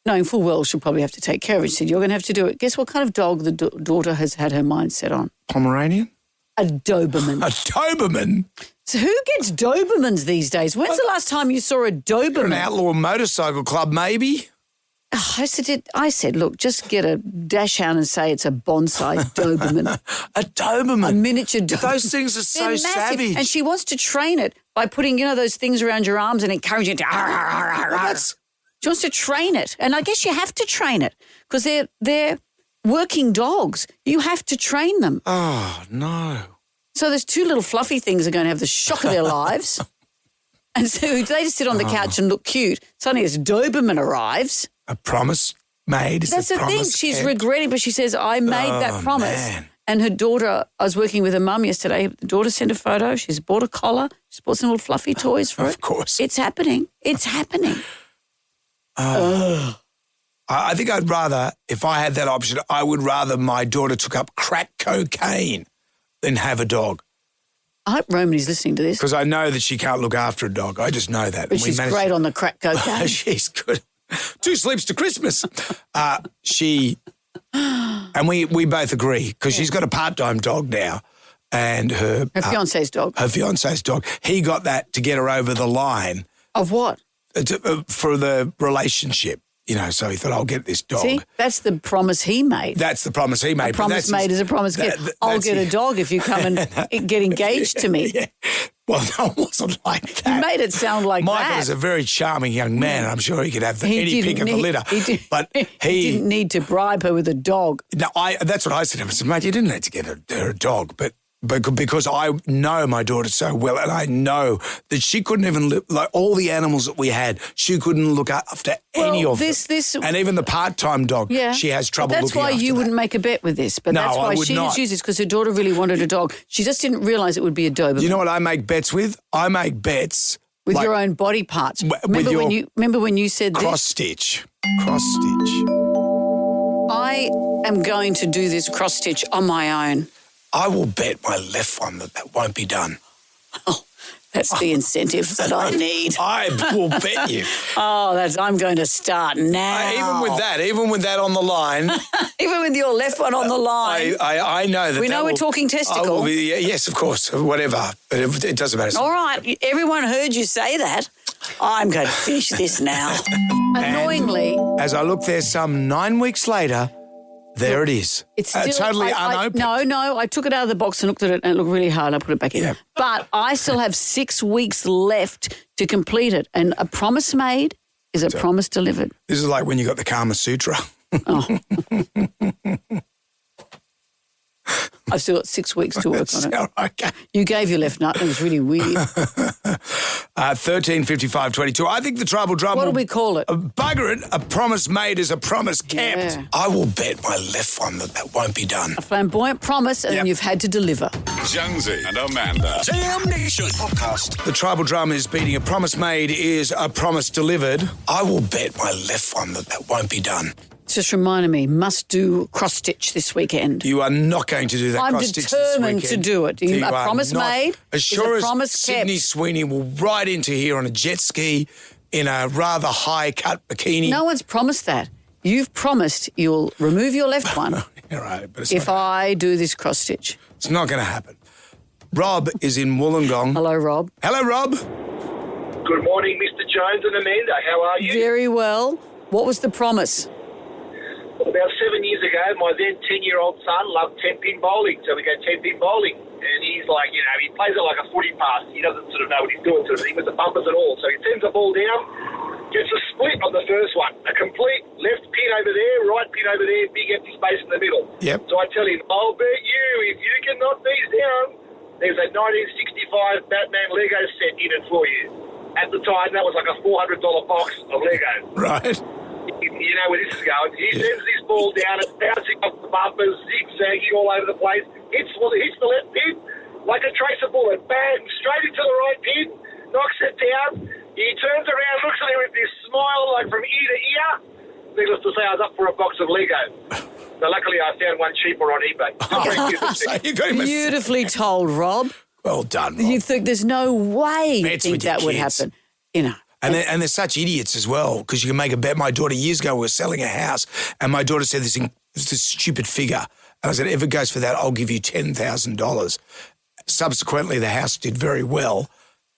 Knowing full well she'll probably have to take care of it. She said, you're going to have to do it. Guess what kind of dog the daughter has had her mind set on? Pomeranian? A Doberman. A Doberman? So who gets Dobermans these days? When's the last time you saw a Doberman? An outlaw motorcycle club, maybe? Oh, I said, look, just get a dash hound and say it's a bonsai Doberman. A Doberman? A miniature Doberman. Those things are so savage. And she wants to train it by putting, those things around your arms and encouraging it to... She wants to train it. And I guess you have to train it because they're working dogs. You have to train them. Oh, no. So there's 2 little fluffy things that are going to have the shock of their lives. And so they just sit on the couch and look cute. Suddenly this Doberman arrives. A promise made is That's a the thing. promise She's kept. regretting, but she says, I made that promise. Man. And her daughter, I was working with her mum yesterday. The daughter sent a photo. She's bought a collar. She's bought some little fluffy toys for it. Of course. It's happening. It's happening. I think I'd rather, if I had that option, I would rather my daughter took up crack cocaine than have a dog. I hope Romany's listening to this. Because I know that she can't look after a dog. I just know that. But she's great on the crack cocaine. She's good. 2 sleeps to Christmas. And we both agree, because she's got a part-time dog now. And her fiancé's dog. Her fiancé's dog. He got that to get her over the line. Of what? For the relationship. You know, so he thought, I'll get this dog. See, that's the promise he made. That's the promise he made. A promise made is a promise kept. I'll get a dog if you come and get engaged to me. Yeah. Well, no, it wasn't like that. You made it sound like Michael that. is a very charming young man, and I'm sure he could have any pick of the litter. But he didn't need to bribe her with a dog. No, that's what I said to him. I said, mate, you didn't need to get her a dog, but because I know my daughter so well, and I know that she couldn't even live, like all the animals that we had, she couldn't look after any of them. And even the part-time dog, she has trouble looking after. That's why you wouldn't make a bet with this. But that's why she didn't use this, because her daughter really wanted a dog. She just didn't realise it would be a Doberman. You know what I make bets with? I make bets with your own body parts. Remember when you said cross stitch. Cross stitch. I am going to do this cross stitch on my own. I will bet my left one that won't be done. Oh, that's the incentive that I need. I will bet you. I'm going to start now. Even with that on the line. Even with your left one on the line. I know that. We know we're talking testicle. Yes, of course, whatever. But it doesn't matter. All right, everyone heard you say that. I'm going to finish this now. Annoyingly. As I look there some 9 weeks later, there it is. It's still, totally unopened. No. I took it out of the box and looked at it, and it looked really hard. I put it back in. Yeah. But I still have 6 weeks left to complete it. And a promise made is a promise delivered. This is like when you got the Kama Sutra. Oh. I've still got 6 weeks to work on it. Okay. You gave your left nut. It was really weird. 13, 55, 22. I think the Tribal Drum. What do we call it? Bugger it. A promise made is a promise kept. Yeah. I will bet my left one that won't be done. A flamboyant promise, and you've had to deliver. Jonesy and Amanda. Jam Nation podcast. The Tribal Drum is beating a promise made is a promise delivered. I will bet my left one that won't be done. It's just reminded me, must do cross-stitch this weekend. You are not going to do that cross-stitch this weekend. I'm determined to do it. A promise made as sure is a promise as kept. Sydney Sweeney will ride into here on a jet ski in a rather high-cut bikini. No one's promised that. You've promised you'll remove your left one right, but if I do this cross-stitch. It's not going to happen. Rob is in Wollongong. Hello, Rob. Hello, Rob. Good morning, Mr. Jones and Amanda. How are you? Very well. What was the promise? About 7 years ago, my then 10-year-old son loved 10-pin bowling, so we go 10-pin bowling. And he's like, he plays it like a footy pass. He doesn't sort of know what he's doing sort of thing with the bumpers and all. So he sends the ball down, gets a split on the first one. A complete left pin over there, right pin over there, big empty space in the middle. Yep. So I tell him, I'll bet you, if you can knock these down, there's a 1965 Batman Lego set in it for you. At the time, that was like a $400 box of Lego. Right. You know where this is going. He sends this ball down, it's bouncing off the bumpers, zigzagging all over the place, hits the left pin like a tracer bullet, bang, straight into the right pin, knocks it down. He turns around, looks at me with this smile like from ear to ear. Needless to say, I was up for a box of Lego. So luckily I found one cheaper on eBay. So you got him Beautifully told, Rob. Well done, Rob. You think there's no way you Bets think with your that would kids. happen. You know. And they're such idiots as well, because you can make a bet. My daughter, years ago, we were selling a house, and my daughter said this stupid figure. And I said, if it goes for that, I'll give you $10,000. Subsequently, the house did very well.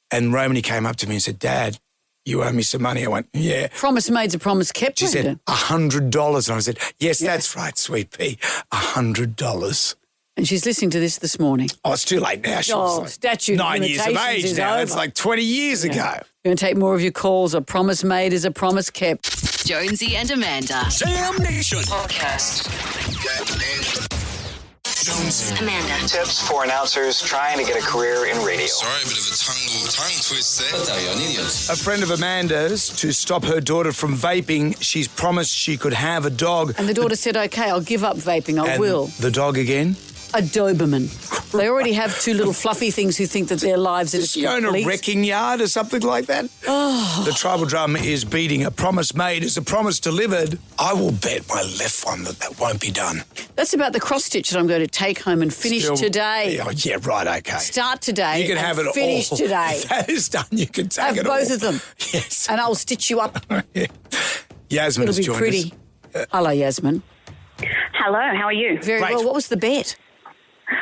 And Romany came up to me and said, Dad, you owe me some money. I went, yeah. Promise made's a promise kept. She said, $100. And I said, yes, that's right, sweet pea, $100. And she's listening to this morning. Oh, it's too late now. She was like statute 9 years of limitations age is now. over. It's like 20 years ago. We're going to take more of your calls. A promise made is a promise kept. Jonesy and Amanda. Jam Nation Podcast. Jonesy. Amanda. Tips for announcers trying to get a career in radio. Sorry, a bit of a tongue twist there. A friend of Amanda's, to stop her daughter from vaping, she's promised she could have a dog. And the daughter said, okay, I'll give up vaping. I will. The dog again A Doberman. They already have two little fluffy things who think that their lives are Does she own a wrecking yard or something like that? Oh. The tribal drum is beating. A promise made is a promise delivered. I will bet my left one that won't be done. That's about the cross stitch that I'm going to take home and finish today. Oh, yeah, right, okay. Start today. You can have it finish all. today. If that is done, you can take have it all. both of them. Yes. And I'll stitch you up. Yeah. Yasmin It'll has be joined pretty. us. Hello, Yasmin. Hello, how are you? Very well. What was the bet?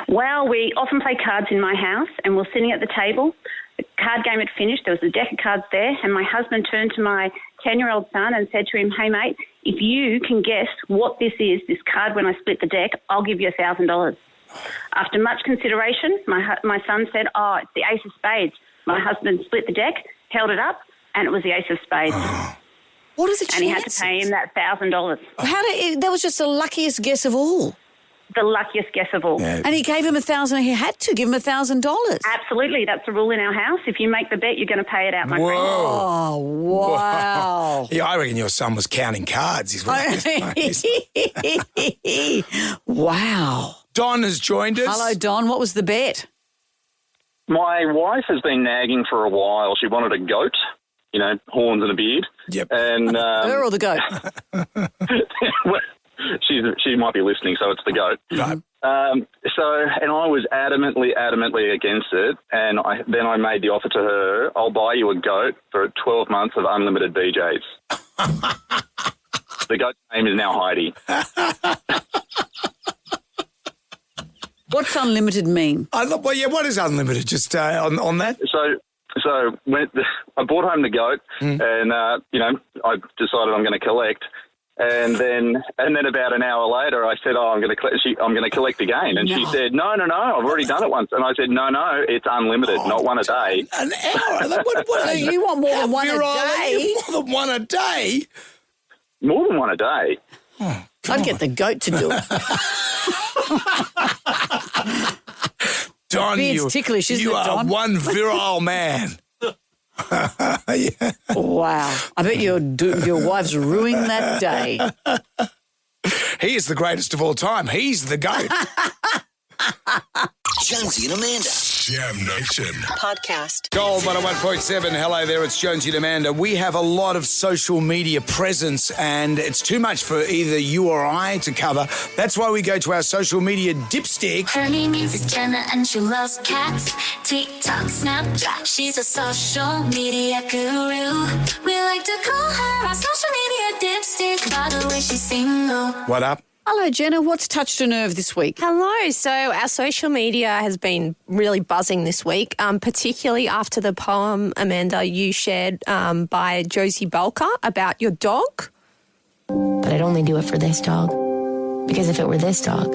Well, we often play cards in my house, and we're sitting at the table. The card game had finished. There was a deck of cards there, and my husband turned to my 10-year-old son and said to him, "Hey, mate, if you can guess what this is, this card, when I split the deck, I'll give you $1,000. After much consideration, my son said, "Oh, it's the Ace of Spades." My husband split the deck, held it up, and it was the Ace of Spades. What is the And he had to pay him that $1,000. That was just the luckiest guess of all. The luckiest guess of all. Yeah. And he gave him $1,000. He had to give him $1,000. Absolutely. That's the rule in our house. If you make the bet, you're going to pay it out, my friend. Oh, wow. Whoa. Yeah, I reckon your son was counting cards. Wow. Don has joined us. Hello, Don. What was the bet? My wife has been nagging for a while. She wanted a goat, horns and a beard. Yep. And her or the goat? She might be listening, so it's the goat. Right. And I was adamantly against it, and then I made the offer to her, I'll buy you a goat for 12 months of unlimited BJs. The goat's name is now Heidi. What's unlimited mean? What is unlimited? Just on that? So when I brought home the goat, and I decided I'm going to collect. And then about an hour later, I said, "Oh, I'm going to collect again." And she said, "No, I've already done it once." And I said, "No, it's unlimited, not one a day." An hour? So you want more than one a day? More than one a day? More than one a day. Oh, I'd get the goat to do it. Don, Beard's ticklish, isn't you it, Don? are one virile man. Yeah. Wow. I bet your wife's ruining that day. He is the greatest of all time. He's the GOAT. Jonesy and Amanda. Jam Nation. Podcast. Gold 101.7. Hello there, it's Jonesy and Amanda. We have a lot of social media presence and it's too much for either you or I to cover. That's why we go to our social media dipstick. Her name is Jenna and she loves cats. TikTok, Snapchat, she's a social media guru. We like to call her our social media dipstick. By the way, she's single. What up? Hello, Jenna. What's touched a nerve this week? Hello. So our social media has been really buzzing this week, particularly after the poem, Amanda, you shared by Josie Bulker about your dog. But I'd only do it for this dog. Because if it were this dog,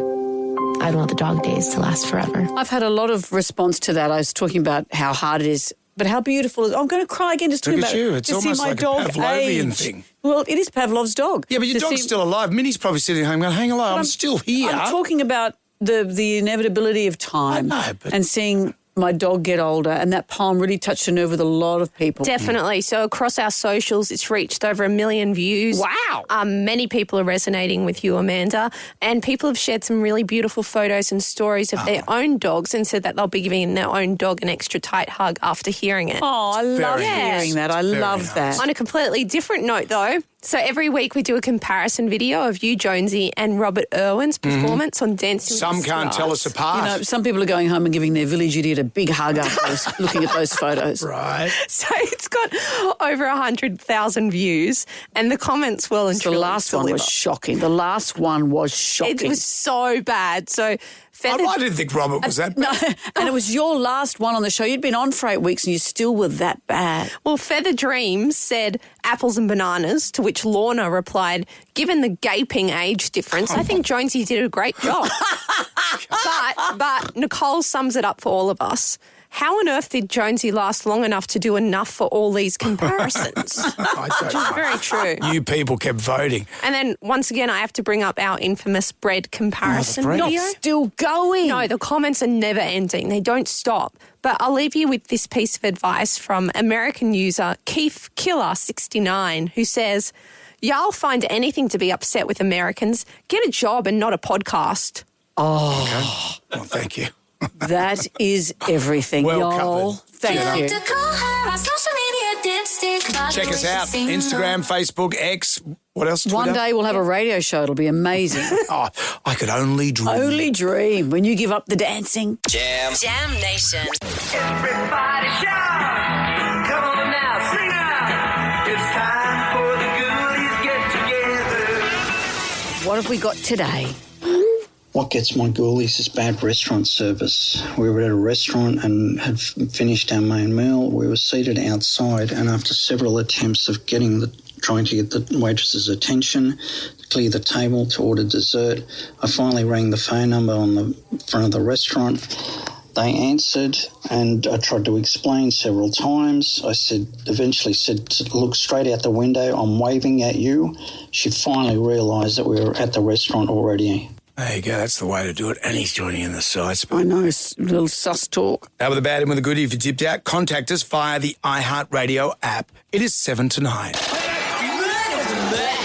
I'd want the dog days to last forever. I've had a lot of response to that. I was talking about how hard it is, but how beautiful it is. I'm going to cry again just talking Look at about you. It's to almost see my like a dog Pavlovian age. thing. Well, it is Pavlov's dog. Yeah, but your dog's still alive. Minnie's probably sitting at home going, hang on, I'm still here. I'm talking about the inevitability of time and seeing my dog get older, and that poem really touched a nerve with a lot of people. Definitely. So across our socials, it's reached over 1 million views. Wow. Many people are resonating with you, Amanda, and people have shared some really beautiful photos and stories of their own dogs and said that they'll be giving their own dog an extra tight hug after hearing it. Oh, I love hearing that. I love that. On a completely different note, though, so every week we do a comparison video of you, Jonesy, and Robert Irwin's performance on Dancing Some with the can't tell us Stars. apart. You know, some people are going home and giving their village idiot a big hug after looking at those photos. Right. So it's got over 100,000 views, and the comments well and truly The last one was shocking. The last one was shocking. It was so bad. So I didn't think Robert was that bad. No, and it was your last one on the show. You'd been on for 8 weeks and you still were that bad. Well, Feather Dreams said apples and bananas, to which Lorna replied, given the gaping age difference, I think Jonesy did a great job. but Nicole sums it up for all of us. How on earth did Jonesy last long enough to do enough for all these comparisons? Which is very true. You people kept voting. And then, once again, I have to bring up our infamous bread comparison bread. video. Not still going. No, the comments are never ending. They don't stop. But I'll leave you with this piece of advice from American user Keith Killer69, who says, y'all find anything to be upset with Americans, get a job and not a podcast. Oh. Okay. Well, thank you. That is everything, Well y'all. covered. Thank you. Check us out. Instagram, Facebook, X. What else? Twitter? One day we'll have a radio show. It'll be amazing. Oh, I could only dream. Only dream when you give up the dancing. Jam Nation. Everybody shout! Come on now, sing out! It's time for the goodies get together. What have we got today? What gets my ghoulies is bad restaurant service. We were at a restaurant and had finished our main meal. We were seated outside, and after several attempts of trying to get the waitress's attention, clear the table to order dessert, I finally rang the phone number on the front of the restaurant. They answered, and I tried to explain several times. I eventually said, look straight out the window. I'm waving at you. She finally realised that we were at the restaurant already. There you go. That's the way to do it. And he's joining in the side. I know, it's a little sus talk. Out with the bad and with the goodie. If you tipped out, contact us via the iHeartRadio app. It is 7 to 9.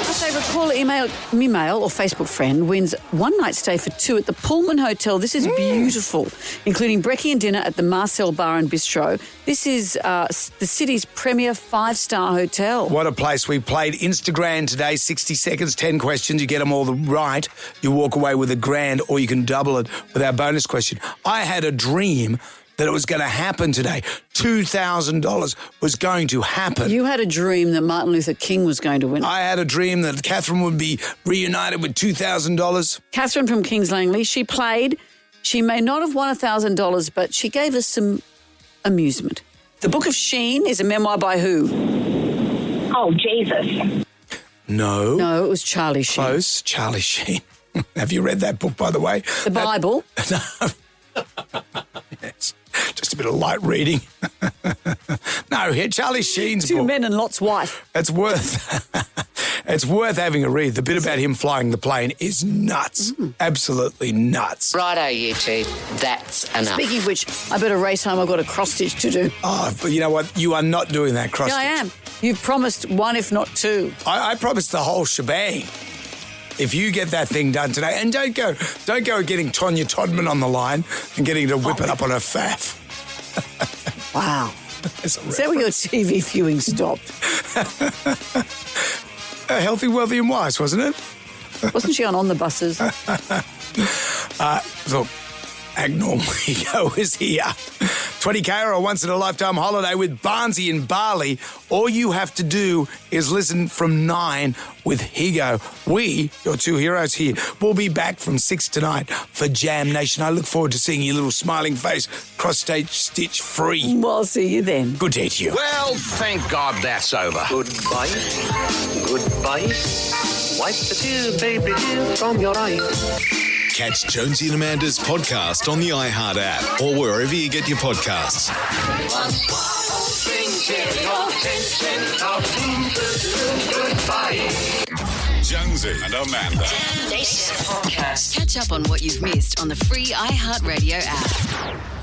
My favourite caller, email or Facebook friend wins one night stay for two at the Pullman Hotel. This is beautiful, including brekkie and dinner at the Marcel Bar and Bistro. This is the city's premier 5-star hotel. What a place. We played Instagram today, 60 seconds, 10 questions. You get them all right. You walk away with $1,000, or you can double it with our bonus question. I had a dream that it was going to happen today. $2,000 was going to happen. You had a dream that Martin Luther King was going to win. I had a dream that Catherine would be reunited with $2,000. Catherine from Kings Langley, she played. She may not have won $1,000, but she gave us some amusement. The Book of Sheen is a memoir by who? Oh, Jesus. No. No, it was Charlie Sheen. Close. Charlie Sheen. Have you read that book, by the way? The Bible. Yes. Just a bit of light reading. No, here, Charlie Sheen's Two book. Men and Lot's Wife. It's worth having a read. The bit about him flying the plane is nuts. Absolutely nuts. Righto, you two. That's enough. Speaking of which, I better race home. I've got a cross stitch to do. Oh, but you know what? You are not doing that cross Yeah, I stitch. am. You've promised one, if not two. I promised the whole shebang. If you get that thing done today, and don't go getting Tonya Todman on the line and getting to whip it up on her faff. Wow. Is that where your TV viewing stopped? Healthy, wealthy and wise, wasn't it? Wasn't she on the buses? Look, Abnormal Ego is here. 20K or a once-in-a-lifetime holiday with Barnsey in Bali. All you have to do is listen from 9 with Higo. We, your two heroes here, will be back from 6 to 9 for Jam Nation. I look forward to seeing your little smiling face cross-stage stitch free. Well, I'll see you then. Good day to you. Well, thank God that's over. Goodbye. Goodbye. Wipe the tears, baby, from your eyes. Catch Jonesy and Amanda's podcast on the iHeart app or wherever you get your podcasts. Jonesy and Amanda. Jam Nation Podcast. Catch up on what you've missed on the free iHeartRadio app.